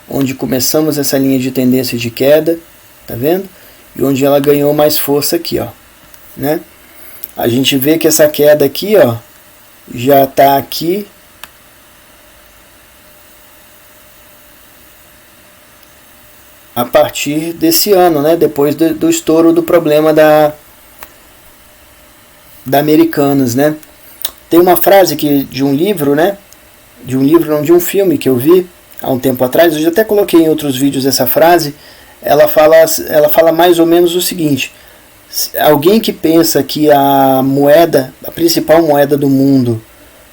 Speaker 1: Onde começamos essa linha de tendência de queda, tá vendo? E onde ela ganhou mais força aqui, ó, né? A gente vê que essa queda aqui, ó, já tá aqui a partir desse ano, né? Depois do estouro do problema da Americanas, né? Tem uma frase que de um livro, né? De um filme que eu vi há um tempo atrás, eu já até coloquei em outros vídeos essa frase. Ela fala mais ou menos o seguinte: alguém que pensa que a principal moeda do mundo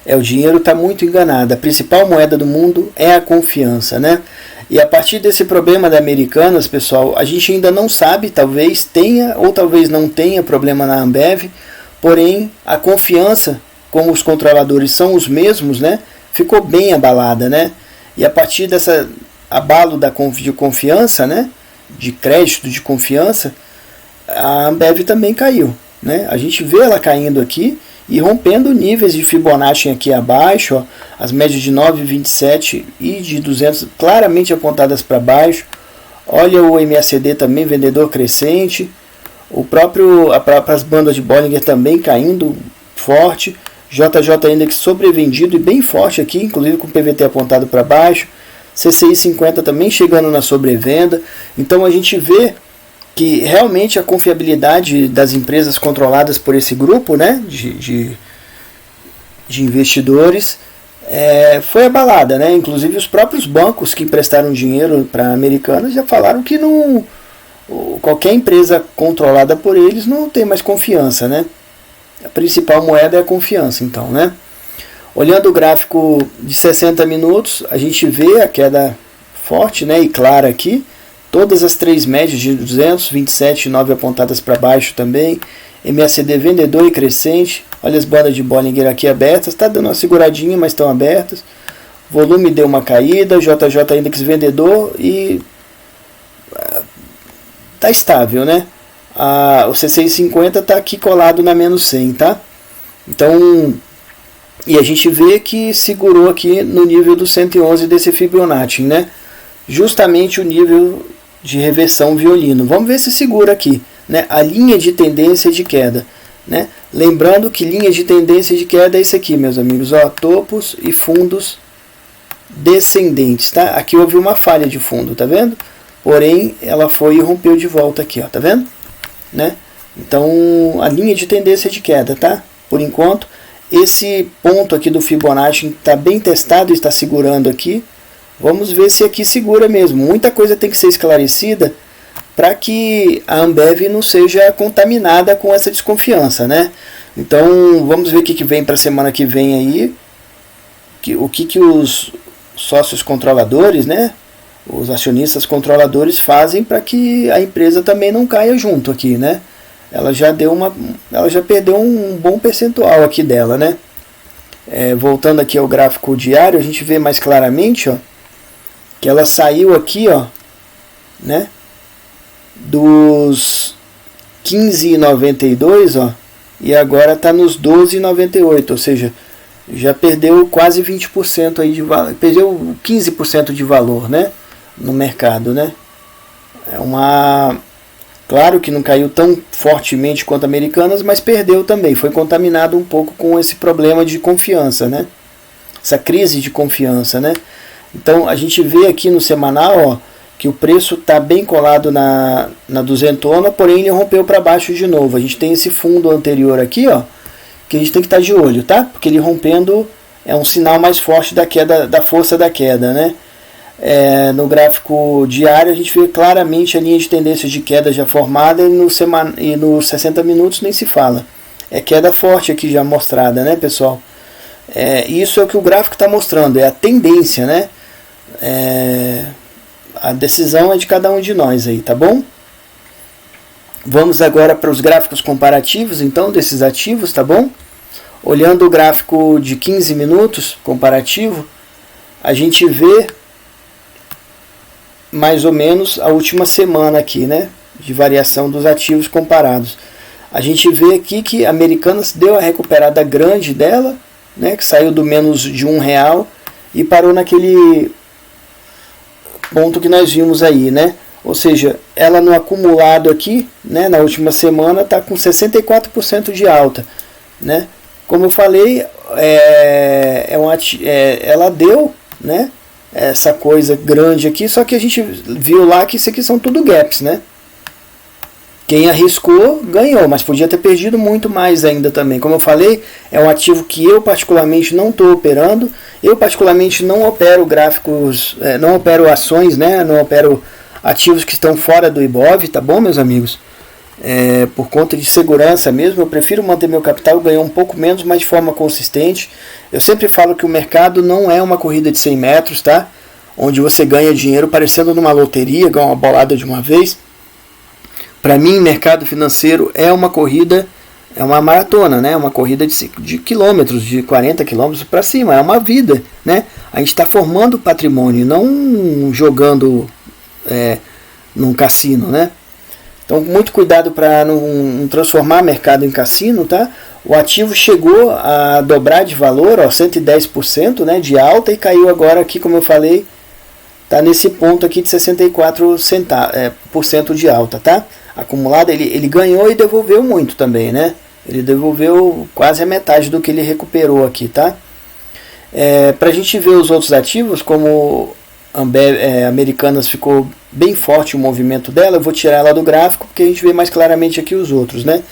Speaker 1: é o dinheiro, está muito enganado. A principal moeda do mundo é a confiança, né? E a partir desse problema da Americanas, pessoal, a gente ainda não sabe, talvez tenha ou talvez não tenha problema na Ambev, porém a confiança, como os controladores são os mesmos, né, ficou bem abalada, né? E a partir dessa abalo de confiança, né, de crédito, de confiança, a Ambev também caiu, né? A gente vê ela caindo aqui e rompendo níveis de Fibonacci aqui abaixo, ó, as médias de 9,27 e de 200 claramente apontadas para baixo. Olha o MACD também, vendedor crescente. As bandas de Bollinger também caindo forte. JJ Index sobrevendido e bem forte aqui, inclusive com o PVT apontado para baixo. C650 também chegando na sobrevenda. Então a gente vê que realmente a confiabilidade das empresas controladas por esse grupo, né, de investidores foi abalada, né? Inclusive os próprios bancos que emprestaram dinheiro para Americanas já falaram que qualquer empresa controlada por eles não tem mais confiança, né? A principal moeda é a confiança, então, né? Olhando o gráfico de 60 minutos, a gente vê a queda forte, né, e clara aqui. Todas as três médias de 227,9 apontadas para baixo também. MACD vendedor e crescente. Olha as bandas de Bollinger aqui abertas. Está dando uma seguradinha, mas estão abertas. Volume deu uma caída. JJ Index vendedor e está estável, né? O C650 está aqui colado na menos 100, tá? Então, e a gente vê que segurou aqui no nível do 111 desse Fibonacci, né? Justamente o nível de reversão violino. Vamos ver se segura aqui, né? A linha de tendência de queda, né? Lembrando que linha de tendência de queda é isso aqui, meus amigos, ó, topos e fundos descendentes, tá? Aqui houve uma falha de fundo, tá vendo? Porém, ela foi e rompeu de volta aqui, ó, tá vendo? Né? Então, a linha de tendência de queda, tá? Por enquanto, esse ponto aqui do Fibonacci está bem testado, está segurando aqui. Vamos ver se aqui segura mesmo. Muita coisa tem que ser esclarecida para que a Ambev não seja contaminada com essa desconfiança, né? Então, vamos ver o que vem para a semana que vem aí. O que os sócios controladores, né? Os acionistas controladores fazem para que a empresa também não caia junto aqui, né? Ela já perdeu um bom percentual aqui dela, né? Voltando aqui ao gráfico diário, a gente vê mais claramente, ó, que ela saiu aqui, ó, né, dos 15,92, ó, e agora está nos 12,98, ou seja, já perdeu quase 20% aí de valor, perdeu 15% de valor, né, no mercado, né? Claro que não caiu tão fortemente quanto Americanas, mas perdeu também, foi contaminado um pouco com esse problema de confiança, né? Essa crise de confiança, né? Então a gente vê aqui no semanal, ó, que o preço está bem colado na duzentona, porém ele rompeu para baixo de novo. A gente tem esse fundo anterior aqui, ó, que a gente tem que estar de olho, tá? Porque ele rompendo é um sinal mais forte da queda, da força da queda, né? No gráfico diário a gente vê claramente a linha de tendência de queda já formada, e no 60 minutos nem se fala. É queda forte aqui já mostrada, né, pessoal? Isso é o que o gráfico está mostrando, é a tendência, né? A decisão é de cada um de nós aí, tá bom? Vamos agora para os gráficos comparativos, então, desses ativos, tá bom? Olhando o gráfico de 15 minutos comparativo, a gente vê mais ou menos a última semana aqui, né? De variação dos ativos comparados. A gente vê aqui que a Americanas deu a recuperada grande dela, né? Que saiu do menos de R$1 e parou naquele ponto que nós vimos aí, né? Ou seja, ela no acumulado aqui, né, na última semana, está com 64% de alta, né? Como eu falei, ela deu, né, essa coisa grande aqui, só que a gente viu lá que isso aqui são tudo gaps, né? Quem arriscou ganhou, mas podia ter perdido muito mais ainda também. Como eu falei, é um ativo que eu particularmente não estou operando. Eu particularmente não opero gráficos, não opero ações, né? Não opero ativos que estão fora do Ibov, tá bom, meus amigos? Por conta de segurança mesmo, eu prefiro manter meu capital, ganhar um pouco menos, mas de forma consistente. Eu sempre falo que o mercado não é uma corrida de 100 metros, tá? Onde você ganha dinheiro parecendo numa loteria, ganha uma bolada de uma vez. Para mim, mercado financeiro é uma corrida, é uma maratona, né? Uma corrida de quilômetros, de 40 quilômetros para cima, é uma vida, né? A gente está formando patrimônio, não jogando num cassino, né? Então, muito cuidado para não transformar mercado em cassino, tá? O ativo chegou a dobrar de valor, 110%, né, de alta, e caiu agora aqui, como eu falei, tá nesse ponto aqui de 64% de alta, tá? Acumulado, ele ganhou e devolveu muito também, né? Ele devolveu quase a metade do que ele recuperou aqui, tá? Para a gente ver os outros ativos, como Americanas ficou bem forte o movimento dela, eu vou tirar ela do gráfico, porque a gente vê mais claramente aqui os outros, né?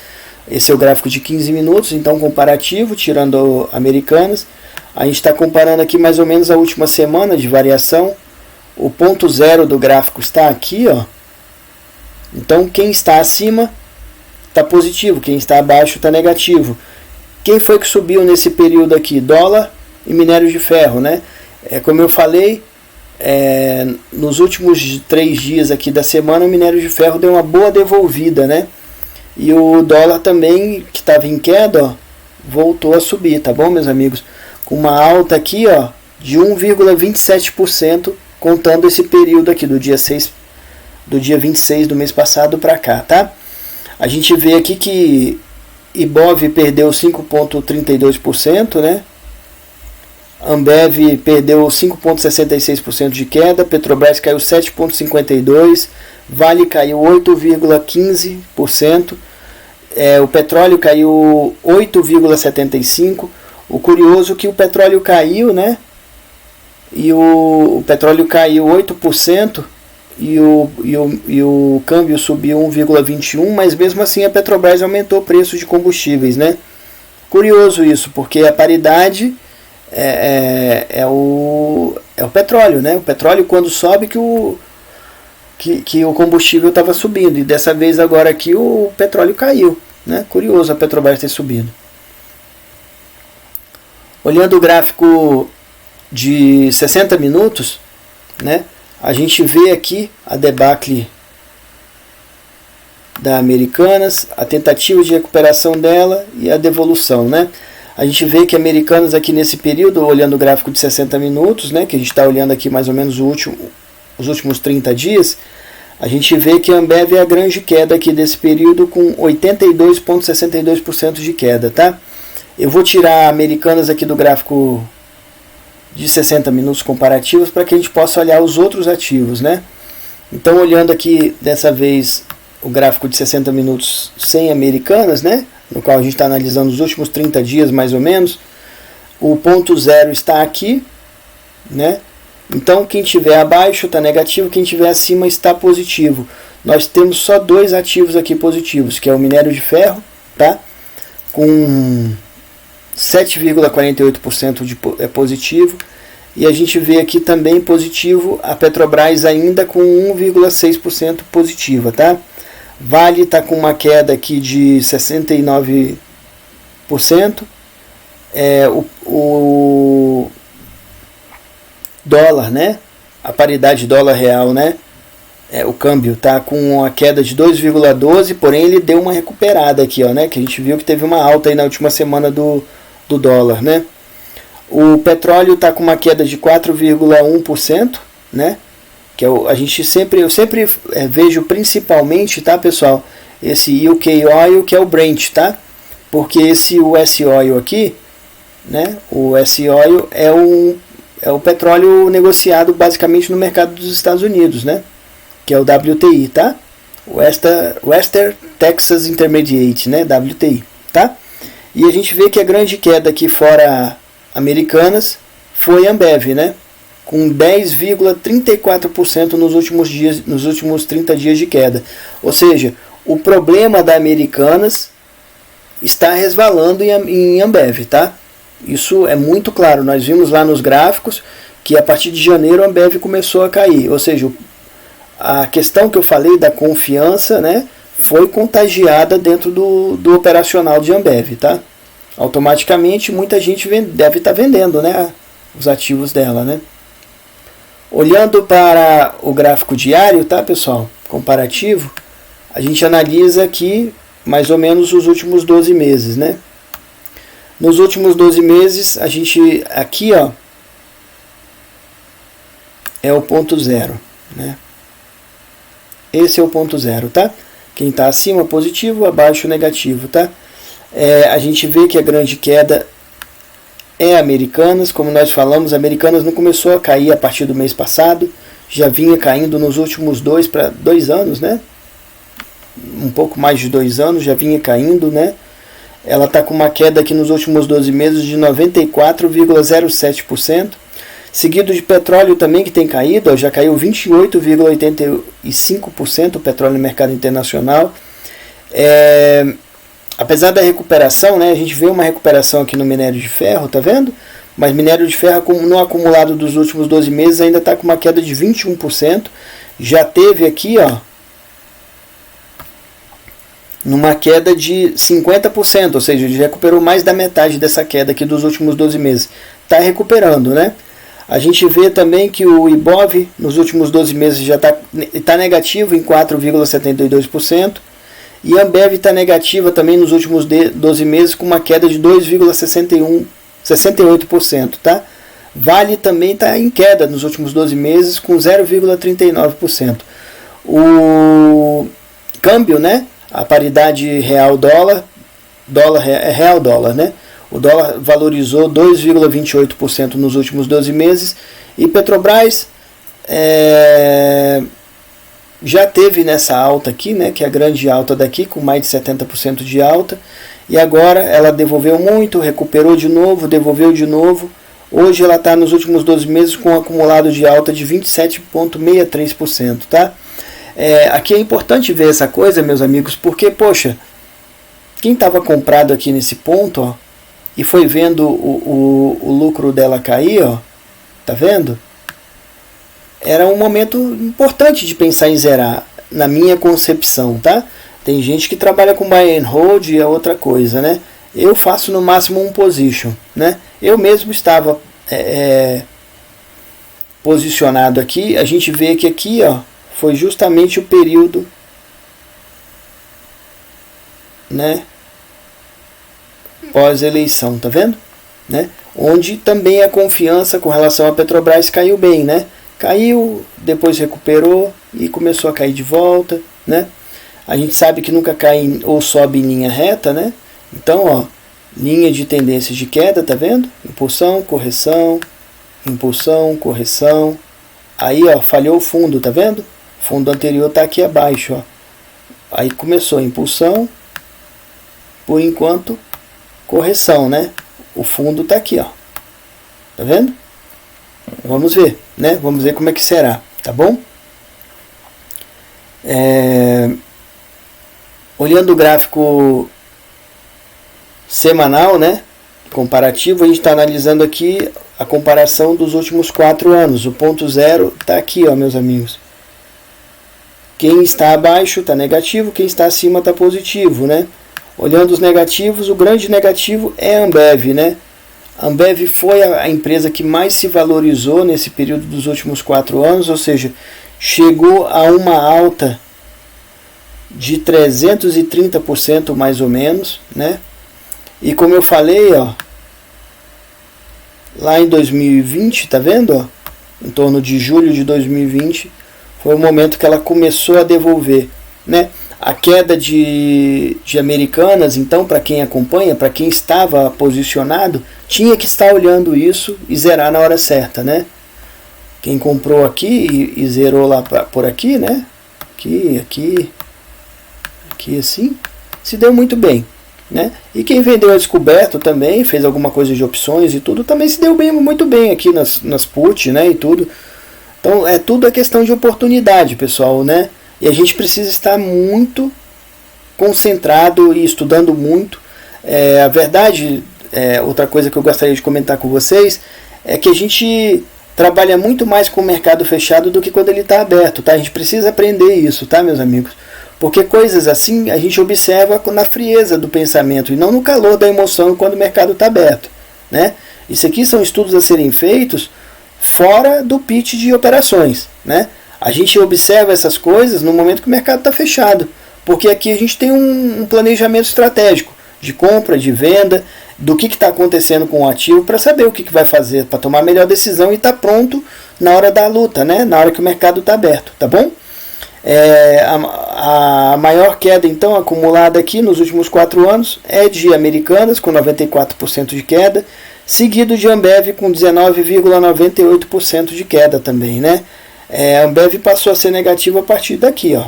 Speaker 1: Esse é o gráfico de 15 minutos, então comparativo, tirando Americanas. A gente está comparando aqui mais ou menos a última semana de variação. O ponto zero do gráfico está aqui, ó. Então quem está acima está positivo, quem está abaixo está negativo. Quem foi que subiu nesse período aqui? Dólar e minério de ferro, né? Como eu falei, nos últimos 3 dias aqui da semana, o minério de ferro deu uma boa devolvida, né? E o dólar também, que estava em queda, ó, voltou a subir, tá bom, meus amigos? Com uma alta aqui, ó, de 1,27%, contando esse período aqui do dia 26 do mês passado para cá, tá? A gente vê aqui que Ibov perdeu 5,32%, né? Ambev perdeu 5,66% de queda, Petrobras caiu 7,52%, Vale caiu 8,15%, o petróleo caiu 8,75%. O curioso é que o petróleo caiu, né? E o petróleo caiu 8%, e o câmbio subiu 1,21%, mas mesmo assim a Petrobras aumentou o preço de combustíveis, né? Curioso isso, porque a paridade é o petróleo, né? O petróleo, quando sobe, que o combustível estava subindo, e dessa vez agora aqui o petróleo caiu, né? Curioso a Petrobras ter subido. Olhando o gráfico de 60 minutos, né? A gente vê aqui a debacle da Americanas, a tentativa de recuperação dela e a devolução, né? A gente vê que Americanas aqui nesse período, olhando o gráfico de 60 minutos, né, que a gente está olhando aqui mais ou menos os últimos 30 dias, a gente vê que a Ambev é a grande queda aqui desse período, com 82,62% de queda, tá? Eu vou tirar Americanas aqui do gráfico de 60 minutos comparativos para que a gente possa olhar os outros ativos, né? Então, olhando aqui dessa vez o gráfico de 60 minutos sem Americanas, né, no qual a gente está analisando os últimos 30 dias mais ou menos, o ponto zero está aqui, né? Então quem tiver abaixo está negativo, quem tiver acima está positivo. Nós temos só 2 ativos aqui positivos, que é o minério de ferro, tá? Com 7,48% é positivo. E a gente vê aqui também positivo a Petrobras ainda com 1,6% positiva, tá? Vale está com uma queda aqui de 69%. O dólar, né? A paridade dólar real, né? O câmbio está com uma queda de 2,12, porém ele deu uma recuperada aqui, ó, né? Que a gente viu que teve uma alta aí na última semana do dólar, né? O petróleo está com uma queda de 4,1%, né? Que eu sempre vejo principalmente, tá, pessoal? Esse UK Oil, que é o Brent, tá? Porque esse US Oil aqui, né? O US Oil é o petróleo negociado basicamente no mercado dos Estados Unidos, né? Que é o WTI, tá? Western Texas Intermediate, né? WTI, tá? E a gente vê que a grande queda aqui fora Americanas foi Ambev, né? Com 10,34% nos últimos 30 dias de queda. Ou seja, o problema da Americanas está resvalando em Ambev, tá? Isso é muito claro. Nós vimos lá nos gráficos que a partir de janeiro a Ambev começou a cair. Ou seja, a questão que eu falei da confiança, né, foi contagiada dentro do operacional de Ambev, tá? Automaticamente muita gente deve estar vendendo, né, os ativos dela, né? Olhando para o gráfico diário, tá, pessoal? Comparativo, a gente analisa aqui mais ou menos os últimos 12 meses, né? Nos últimos 12 meses, a gente aqui, ó, é o ponto zero, né? Esse é o ponto zero, tá? Quem está acima, positivo, abaixo, negativo, tá? A gente vê que a grande queda é Americanas, como nós falamos, Americanas não começou a cair a partir do mês passado, já vinha caindo nos últimos 2 anos, né? Um pouco mais de 2 anos, já vinha caindo, né? Ela está com uma queda aqui nos últimos 12 meses de 94,07%, seguido de petróleo também, que tem caído, ó, já caiu 28,85% o petróleo no mercado internacional. Apesar da recuperação, né, a gente vê uma recuperação aqui no minério de ferro, tá vendo? Mas minério de ferro no acumulado dos últimos 12 meses ainda está com uma queda de 21%. Já teve aqui, ó, numa queda de 50%, ou seja, já recuperou mais da metade dessa queda aqui dos últimos 12 meses. Está recuperando, né? A gente vê também que o Ibov nos últimos 12 meses já está negativo em 4,72%. E a Ambev está negativa também nos últimos 12 meses com uma queda de 2,68%. Tá? Vale também está em queda nos últimos 12 meses com 0,39%. O câmbio, né? A paridade real-dólar, real-dólar, né? O dólar valorizou 2,28% nos últimos 12 meses. E Petrobras já teve nessa alta aqui, né, que é a grande alta daqui, com mais de 70% de alta. E agora ela devolveu muito, recuperou de novo, devolveu de novo. Hoje ela está nos últimos 12 meses com um acumulado de alta de 27,63%. Tá? Aqui é importante ver essa coisa, meus amigos, porque, poxa, quem estava comprado aqui nesse ponto, ó, e foi vendo o lucro dela cair, ó, tá vendo? Era um momento importante de pensar em zerar, na minha concepção, tá? Tem gente que trabalha com buy and hold e é outra coisa, né? Eu faço no máximo um position, né? Eu mesmo estava posicionado aqui. A gente vê que aqui, ó, foi justamente o período, né, pós-eleição, tá vendo? Né? Onde também a confiança com relação à Petrobras caiu bem, né? Caiu, depois recuperou e começou a cair de volta, né? A gente sabe que nunca cai ou sobe em linha reta, né? Então, ó, linha de tendência de queda, tá vendo? Impulsão, correção, impulsão, correção. Aí, ó, falhou o fundo, tá vendo? O fundo anterior tá aqui abaixo, ó. Aí começou a impulsão, por enquanto, correção, né? O fundo tá aqui, ó. Tá vendo? Vamos ver, né? Vamos ver como é que será, tá bom? Olhando o gráfico semanal, né? comparativo, a gente está analisando aqui a comparação dos últimos 4 anos. O ponto zero está aqui, ó, meus amigos. Quem está abaixo está negativo, quem está acima está positivo, né? Olhando os negativos, o grande negativo é a Ambev, né? A Ambev foi a empresa que mais se valorizou nesse período dos últimos 4 anos, ou seja, chegou a uma alta de 330% mais ou menos, né? E como eu falei, ó, lá em 2020, tá vendo, ó? Em torno de julho de 2020, foi o momento que ela começou a devolver, né? A queda de Americanas, então, para quem acompanha, para quem estava posicionado, tinha que estar olhando isso e zerar na hora certa, né? Quem comprou aqui e zerou lá por aqui, né? Aqui assim, se deu muito bem, né? E quem vendeu a descoberto também, fez alguma coisa de opções e tudo, também se deu muito bem aqui nas put, né? E tudo. Então, é tudo a questão de oportunidade, pessoal, né? E a gente precisa estar muito concentrado e estudando muito. A verdade, outra coisa que eu gostaria de comentar com vocês, é que a gente trabalha muito mais com o mercado fechado do que quando ele está aberto, tá? A gente precisa aprender isso, tá, meus amigos? Porque coisas assim a gente observa na frieza do pensamento e não no calor da emoção quando o mercado está aberto, né? Isso aqui são estudos a serem feitos fora do pitch de operações, né? A gente observa essas coisas no momento que o mercado está fechado, porque aqui a gente tem um planejamento estratégico de compra, de venda, do que está acontecendo com o ativo para saber o que vai fazer, para tomar a melhor decisão e estar pronto na hora da luta, né? Na hora que o mercado está aberto, tá bom? A maior queda então acumulada aqui nos últimos 4 anos é de Americanas com 94% de queda, seguido de Ambev com 19,98% de queda também, né? A Ambev passou a ser negativa a partir daqui, ó,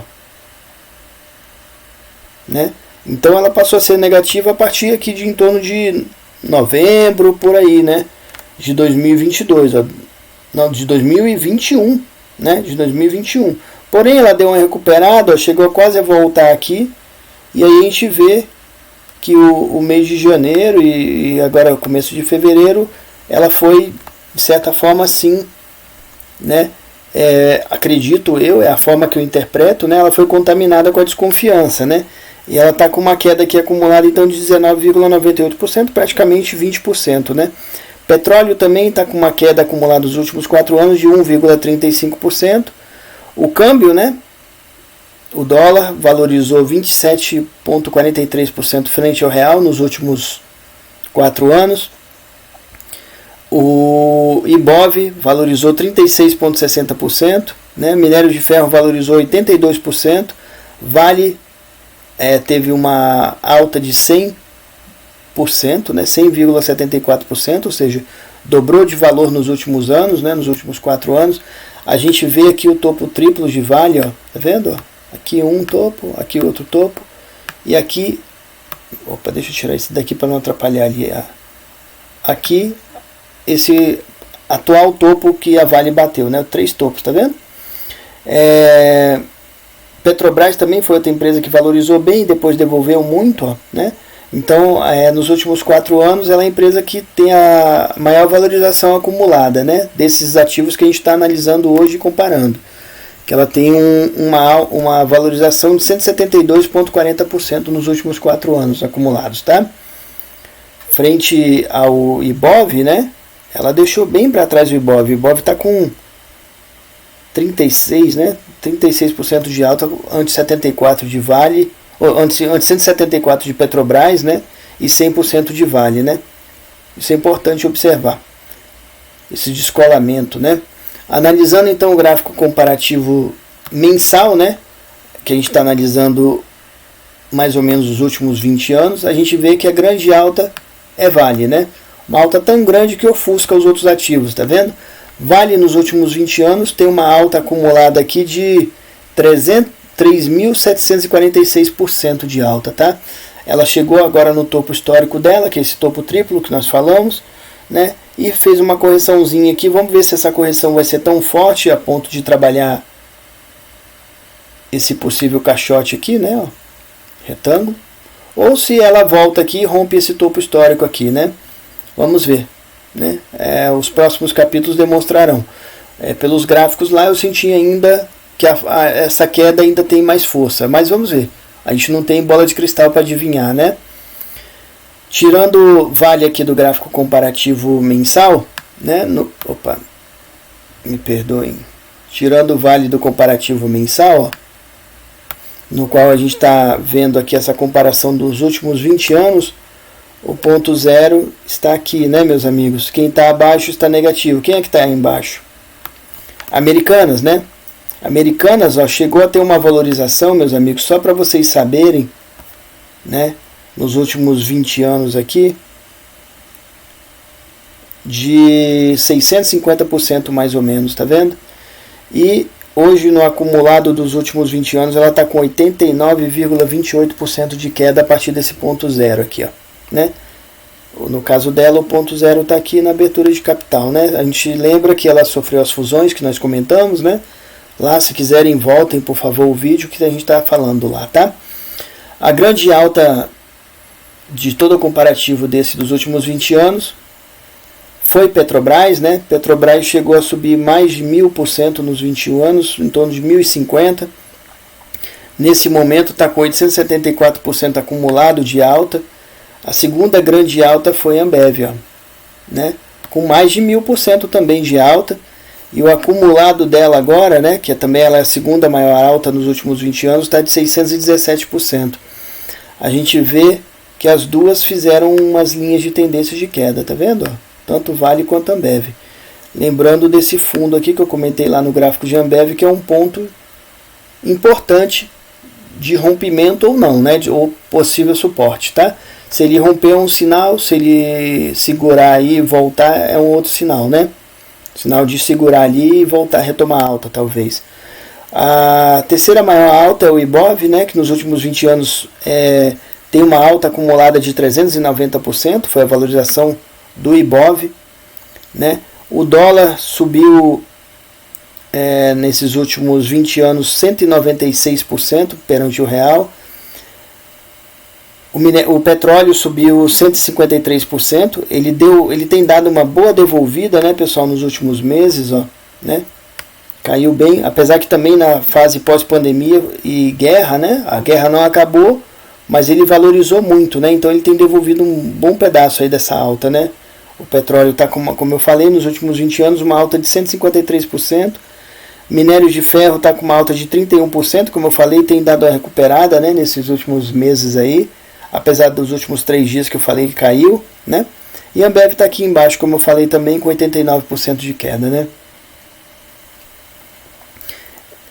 Speaker 1: né? Então ela passou a ser negativa a partir aqui de em torno de novembro, por aí, né? De 2022, ó. Não, de 2021, né? De 2021. Porém, ela deu uma recuperada, ó, chegou quase a voltar aqui. E aí a gente vê que o mês de janeiro e agora o começo de fevereiro, ela foi, de certa forma, sim, né? Acredito eu, é a forma que eu interpreto, né? Ela foi contaminada com a desconfiança, né? E ela está com uma queda aqui acumulada então de 19,98%, praticamente 20%, né? Petróleo também está com uma queda acumulada nos últimos 4 anos de 1,35%. O câmbio, né? O dólar valorizou 27,43% frente ao real nos últimos 4 anos. O Ibov valorizou 36,60%, né? Minério de ferro valorizou 82%. Vale teve uma alta de 100%, né? 100,74%, ou seja, dobrou de valor nos últimos anos, né? Nos últimos 4 anos. A gente vê aqui o topo triplo de Vale, ó, tá vendo? Aqui um topo, aqui outro topo, e aqui, opa, deixa eu tirar isso daqui para não atrapalhar ali. Aqui, esse atual topo que a Vale bateu, né? 3 topos, tá vendo? Petrobras também foi outra empresa que valorizou bem e depois devolveu muito, ó, né? Então, nos últimos 4 anos, ela é a empresa que tem a maior valorização acumulada, né? Desses ativos que a gente está analisando hoje e comparando. Que ela tem uma valorização de 172,40% nos últimos 4 anos acumulados, tá? Frente ao Ibov, né? Ela deixou bem para trás o Ibov. O Ibov está com 36%, né? 36% de alta, antes 74% de Vale, antes 174% de Petrobras, né? E 100% de Vale, né? Isso é importante observar. Esse descolamento, né? Analisando então o gráfico comparativo mensal, né? Que a gente está analisando mais ou menos os últimos 20 anos, a gente vê que a grande alta é Vale, né? Uma alta tão grande que ofusca os outros ativos, tá vendo? Vale nos últimos 20 anos tem uma alta acumulada aqui de 3.746% de alta, tá? Ela chegou agora no topo histórico dela, que é esse topo triplo que nós falamos, né? E fez uma correçãozinha aqui. Vamos ver se essa correção vai ser tão forte a ponto de trabalhar esse possível caixote aqui, né? Ó, retângulo. Ou se ela volta aqui e rompe esse topo histórico aqui, né? Vamos ver, né? Os próximos capítulos demonstrarão. Pelos gráficos lá eu senti ainda que essa queda ainda tem mais força, mas vamos ver. A gente não tem bola de cristal para adivinhar, né? Tirando o Vale aqui do gráfico comparativo mensal, né? Opa, me perdoem. Tirando o Vale do comparativo mensal, ó, no qual a gente está vendo aqui essa comparação dos últimos 20 anos, o ponto zero está aqui, né, meus amigos? Quem está abaixo está negativo. Quem é que está embaixo? Americanas, né? Americanas, ó, chegou a ter uma valorização, meus amigos, só para vocês saberem, né, nos últimos 20 anos aqui, de 650% mais ou menos, tá vendo? E hoje, no acumulado dos últimos 20 anos, ela está com 89,28% de queda a partir desse ponto zero aqui, ó, né? No caso dela, o ponto zero está aqui na abertura de capital, né? A gente lembra que ela sofreu as fusões que nós comentamos, né? Lá, se quiserem, voltem, por favor, o vídeo que a gente está falando lá, tá? A grande alta de todo o comparativo dos últimos 20 anos foi Petrobras, né? Petrobras chegou a subir mais de 1000% nos 21 anos, em torno de 1050%. Nesse momento está com 874% acumulado de alta. A segunda grande alta foi a Ambev, ó, né? Com mais de 1000% também de alta. E o acumulado dela agora, né, que também ela é a segunda maior alta nos últimos 20 anos, está de 617%. A gente vê que as duas fizeram umas linhas de tendência de queda, tá vendo? Tanto Vale quanto Ambev. Lembrando desse fundo aqui que eu comentei lá no gráfico de Ambev, que é um ponto importante de rompimento ou não, né, ou possível suporte, tá? Se ele romper é um sinal, se ele segurar aí e voltar é um outro sinal, né? Sinal de segurar ali e voltar a retomar alta, talvez. A terceira maior alta é o Ibov, né, que nos últimos 20 anos tem uma alta acumulada de 390%, foi a valorização do Ibov, né? O dólar subiu nesses últimos 20 anos 196% perante o real. O petróleo subiu 153%. Ele tem dado uma boa devolvida, né, pessoal, nos últimos meses, ó, né? Caiu bem, apesar que também na fase pós-pandemia e guerra, né? A guerra não acabou, mas ele valorizou muito, né? Então ele tem devolvido um bom pedaço aí dessa alta, né? O petróleo está, como eu falei, nos últimos 20 anos, uma alta de 153%. Minério de ferro está com uma alta de 31%, como eu falei, tem dado a recuperada, né, nesses últimos meses aí, apesar dos últimos 3 dias que eu falei que caiu, né? E a Ambev está aqui embaixo, como eu falei também, com 89% de queda, né?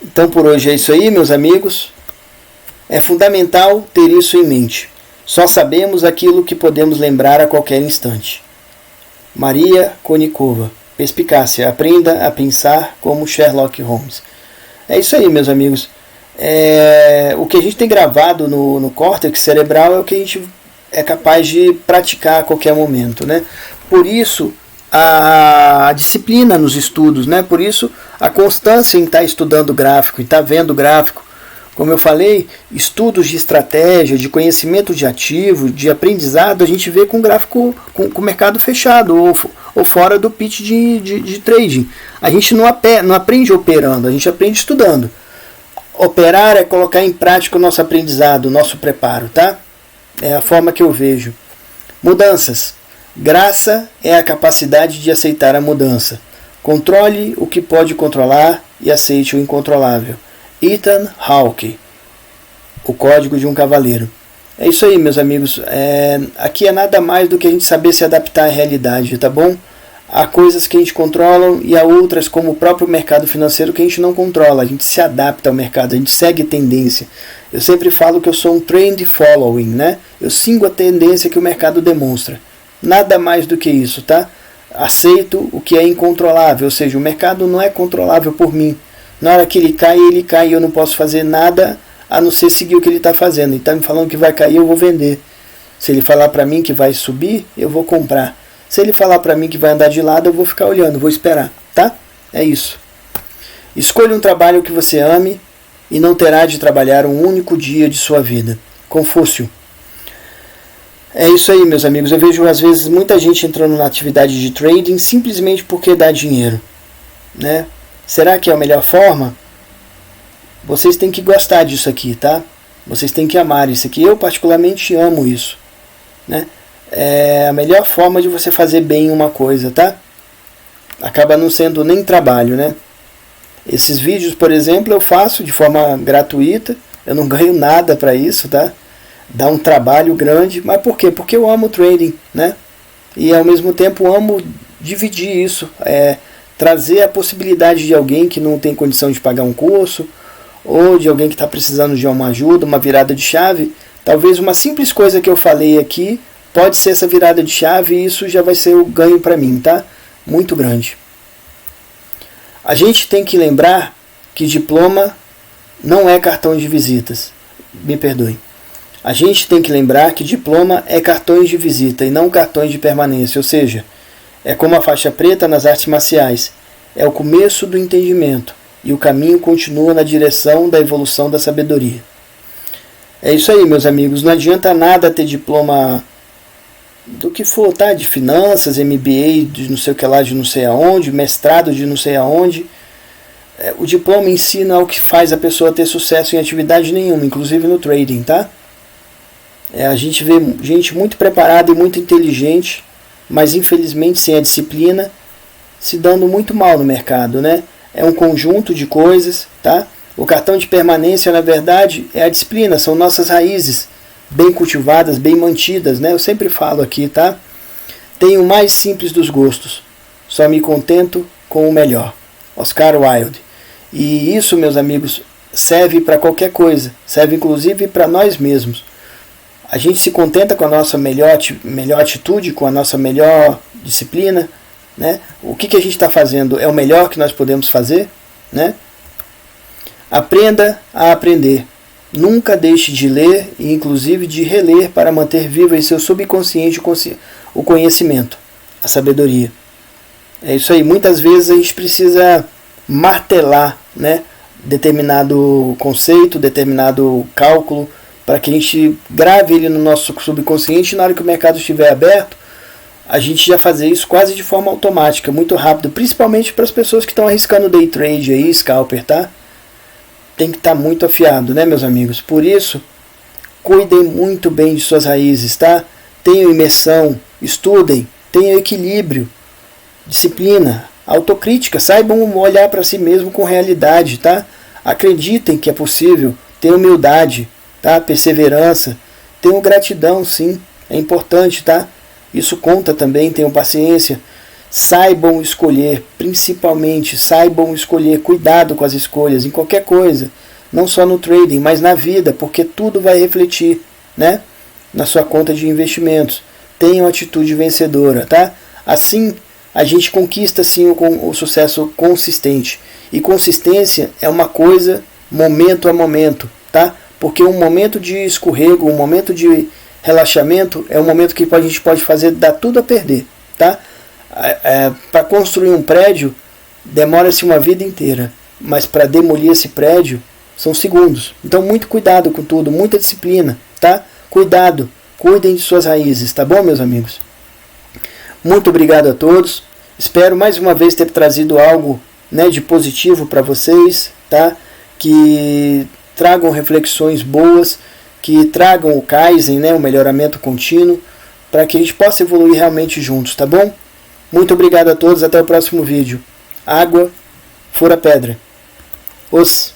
Speaker 1: Então por hoje é isso aí, meus amigos. É fundamental ter isso em mente. Só sabemos aquilo que podemos lembrar a qualquer instante. Maria Konnikova. Perspicácia. Aprenda a pensar como Sherlock Holmes. É isso aí, meus amigos. O que a gente tem gravado no córtex cerebral é o que a gente é capaz de praticar a qualquer momento, né? Por isso a disciplina nos estudos, né? Por isso a constância em estar estudando gráfico, em estar vendo gráfico. Como eu falei, estudos de estratégia, de conhecimento de ativo, de aprendizado, a gente vê com gráfico, com o mercado fechado ou fora do pitch de trading. A gente não aprende operando, a gente aprende estudando. Operar é colocar em prática o nosso aprendizado, o nosso preparo, tá? É a forma que eu vejo. Mudanças. Graça é a capacidade de aceitar a mudança. Controle o que pode controlar e aceite o incontrolável. Ethan Hawke, o código de um cavaleiro. É isso aí, meus amigos. Aqui é nada mais do que a gente saber se adaptar à realidade, tá bom? Há coisas que a gente controla e há outras, como o próprio mercado financeiro, que a gente não controla. A gente se adapta ao mercado, a gente segue tendência. Eu sempre falo que eu sou um trend following, né? Eu sigo a tendência que o mercado demonstra. Nada mais do que isso, tá? Aceito o que é incontrolável, ou seja, o mercado não é controlável por mim. Na hora que ele cai e eu não posso fazer nada a não ser seguir o que ele está fazendo. Ele está me falando que vai cair, eu vou vender. Se ele falar para mim que vai subir, eu vou comprar. Se ele falar para mim que vai andar de lado, eu vou ficar olhando, vou esperar, tá? É isso. Escolha um trabalho que você ame e não terá de trabalhar um único dia de sua vida. Confúcio. É isso aí, meus amigos. Eu vejo às vezes muita gente entrando na atividade de trading simplesmente porque dá dinheiro, né? Será que é a melhor forma? Vocês têm que gostar disso aqui, tá? Vocês têm que amar isso aqui. Eu particularmente amo isso, né? É a melhor forma de você fazer bem uma coisa, tá? Acaba não sendo nem trabalho, né? Esses vídeos, por exemplo, eu faço de forma gratuita. Eu não ganho nada para isso, tá? Dá um trabalho grande, mas por quê? Porque eu amo trading, né? E ao mesmo tempo amo dividir isso, trazer a possibilidade de alguém que não tem condição de pagar um curso, ou de alguém que está precisando de uma ajuda, uma virada de chave. Talvez uma simples coisa que eu falei aqui pode ser essa virada de chave, e isso já vai ser o ganho para mim, tá? Muito grande. A gente tem que lembrar que diploma não é cartão de visitas. Me perdoe. A gente tem que lembrar que diploma é cartões de visita e não cartões de permanência, ou seja, é como a faixa preta nas artes marciais, é o começo do entendimento e o caminho continua na direção da evolução da sabedoria. É isso aí, meus amigos, não adianta nada ter diploma do que for, tá? De finanças, MBA de não sei o que lá, de não sei aonde, mestrado de não sei aonde. O diploma em si não é o que faz a pessoa ter sucesso em atividade nenhuma, inclusive no trading, tá? A gente vê gente muito preparada e muito inteligente, mas infelizmente sem a disciplina, se dando muito mal no mercado, né? É um conjunto de coisas, tá? O cartão de permanência, na verdade, é a disciplina, são nossas raízes, bem cultivadas, bem mantidas, né? Eu sempre falo aqui, tá? Tenho o mais simples dos gostos, só me contento com o melhor. Oscar Wilde. E isso, meus amigos, serve para qualquer coisa, serve inclusive para nós mesmos. A gente se contenta com a nossa melhor atitude, com a nossa melhor disciplina, né? O que a gente está fazendo é o melhor que nós podemos fazer, né? Aprenda a aprender. Nunca deixe de ler e inclusive de reler para manter vivo em seu subconsciente o conhecimento, a sabedoria. É isso aí. Muitas vezes a gente precisa martelar, né, determinado conceito, determinado cálculo, para que a gente grave ele no nosso subconsciente e na hora que o mercado estiver aberto, a gente já fazer isso quase de forma automática, muito rápido, principalmente para as pessoas que estão arriscando day trade aí, scalper, tá? Tem que estar muito afiado, né, meus amigos? Por isso, cuidem muito bem de suas raízes, tá? Tenham imersão, estudem, tenham equilíbrio, disciplina, autocrítica, saibam olhar para si mesmo com realidade, tá? Acreditem que é possível, tenham humildade, tá? Perseverança, tenham gratidão, sim, é importante, tá? Isso conta também, tenham paciência, saibam escolher, principalmente saibam escolher, cuidado com as escolhas em qualquer coisa, não só no trading, mas na vida, porque tudo vai refletir, né, na sua conta de investimentos. Tenham atitude vencedora, tá? Assim a gente conquista sim o sucesso consistente. E consistência é uma coisa momento a momento, tá? Porque um momento de escorrego, um momento de relaxamento é um momento que a gente pode fazer dar tudo a perder, tá? Para construir um prédio demora-se uma vida inteira, mas para demolir esse prédio são segundos. Então muito cuidado com tudo, muita disciplina, tá? Cuidado, cuidem de suas raízes, tá bom, meus amigos? Muito obrigado a todos. Espero mais uma vez ter trazido algo, né, de positivo para vocês, tá? Que tragam reflexões boas, que tragam o Kaizen, né, o melhoramento contínuo, para que a gente possa evoluir realmente juntos, tá bom? Muito obrigado a todos, até o próximo vídeo. Água, fura pedra. Os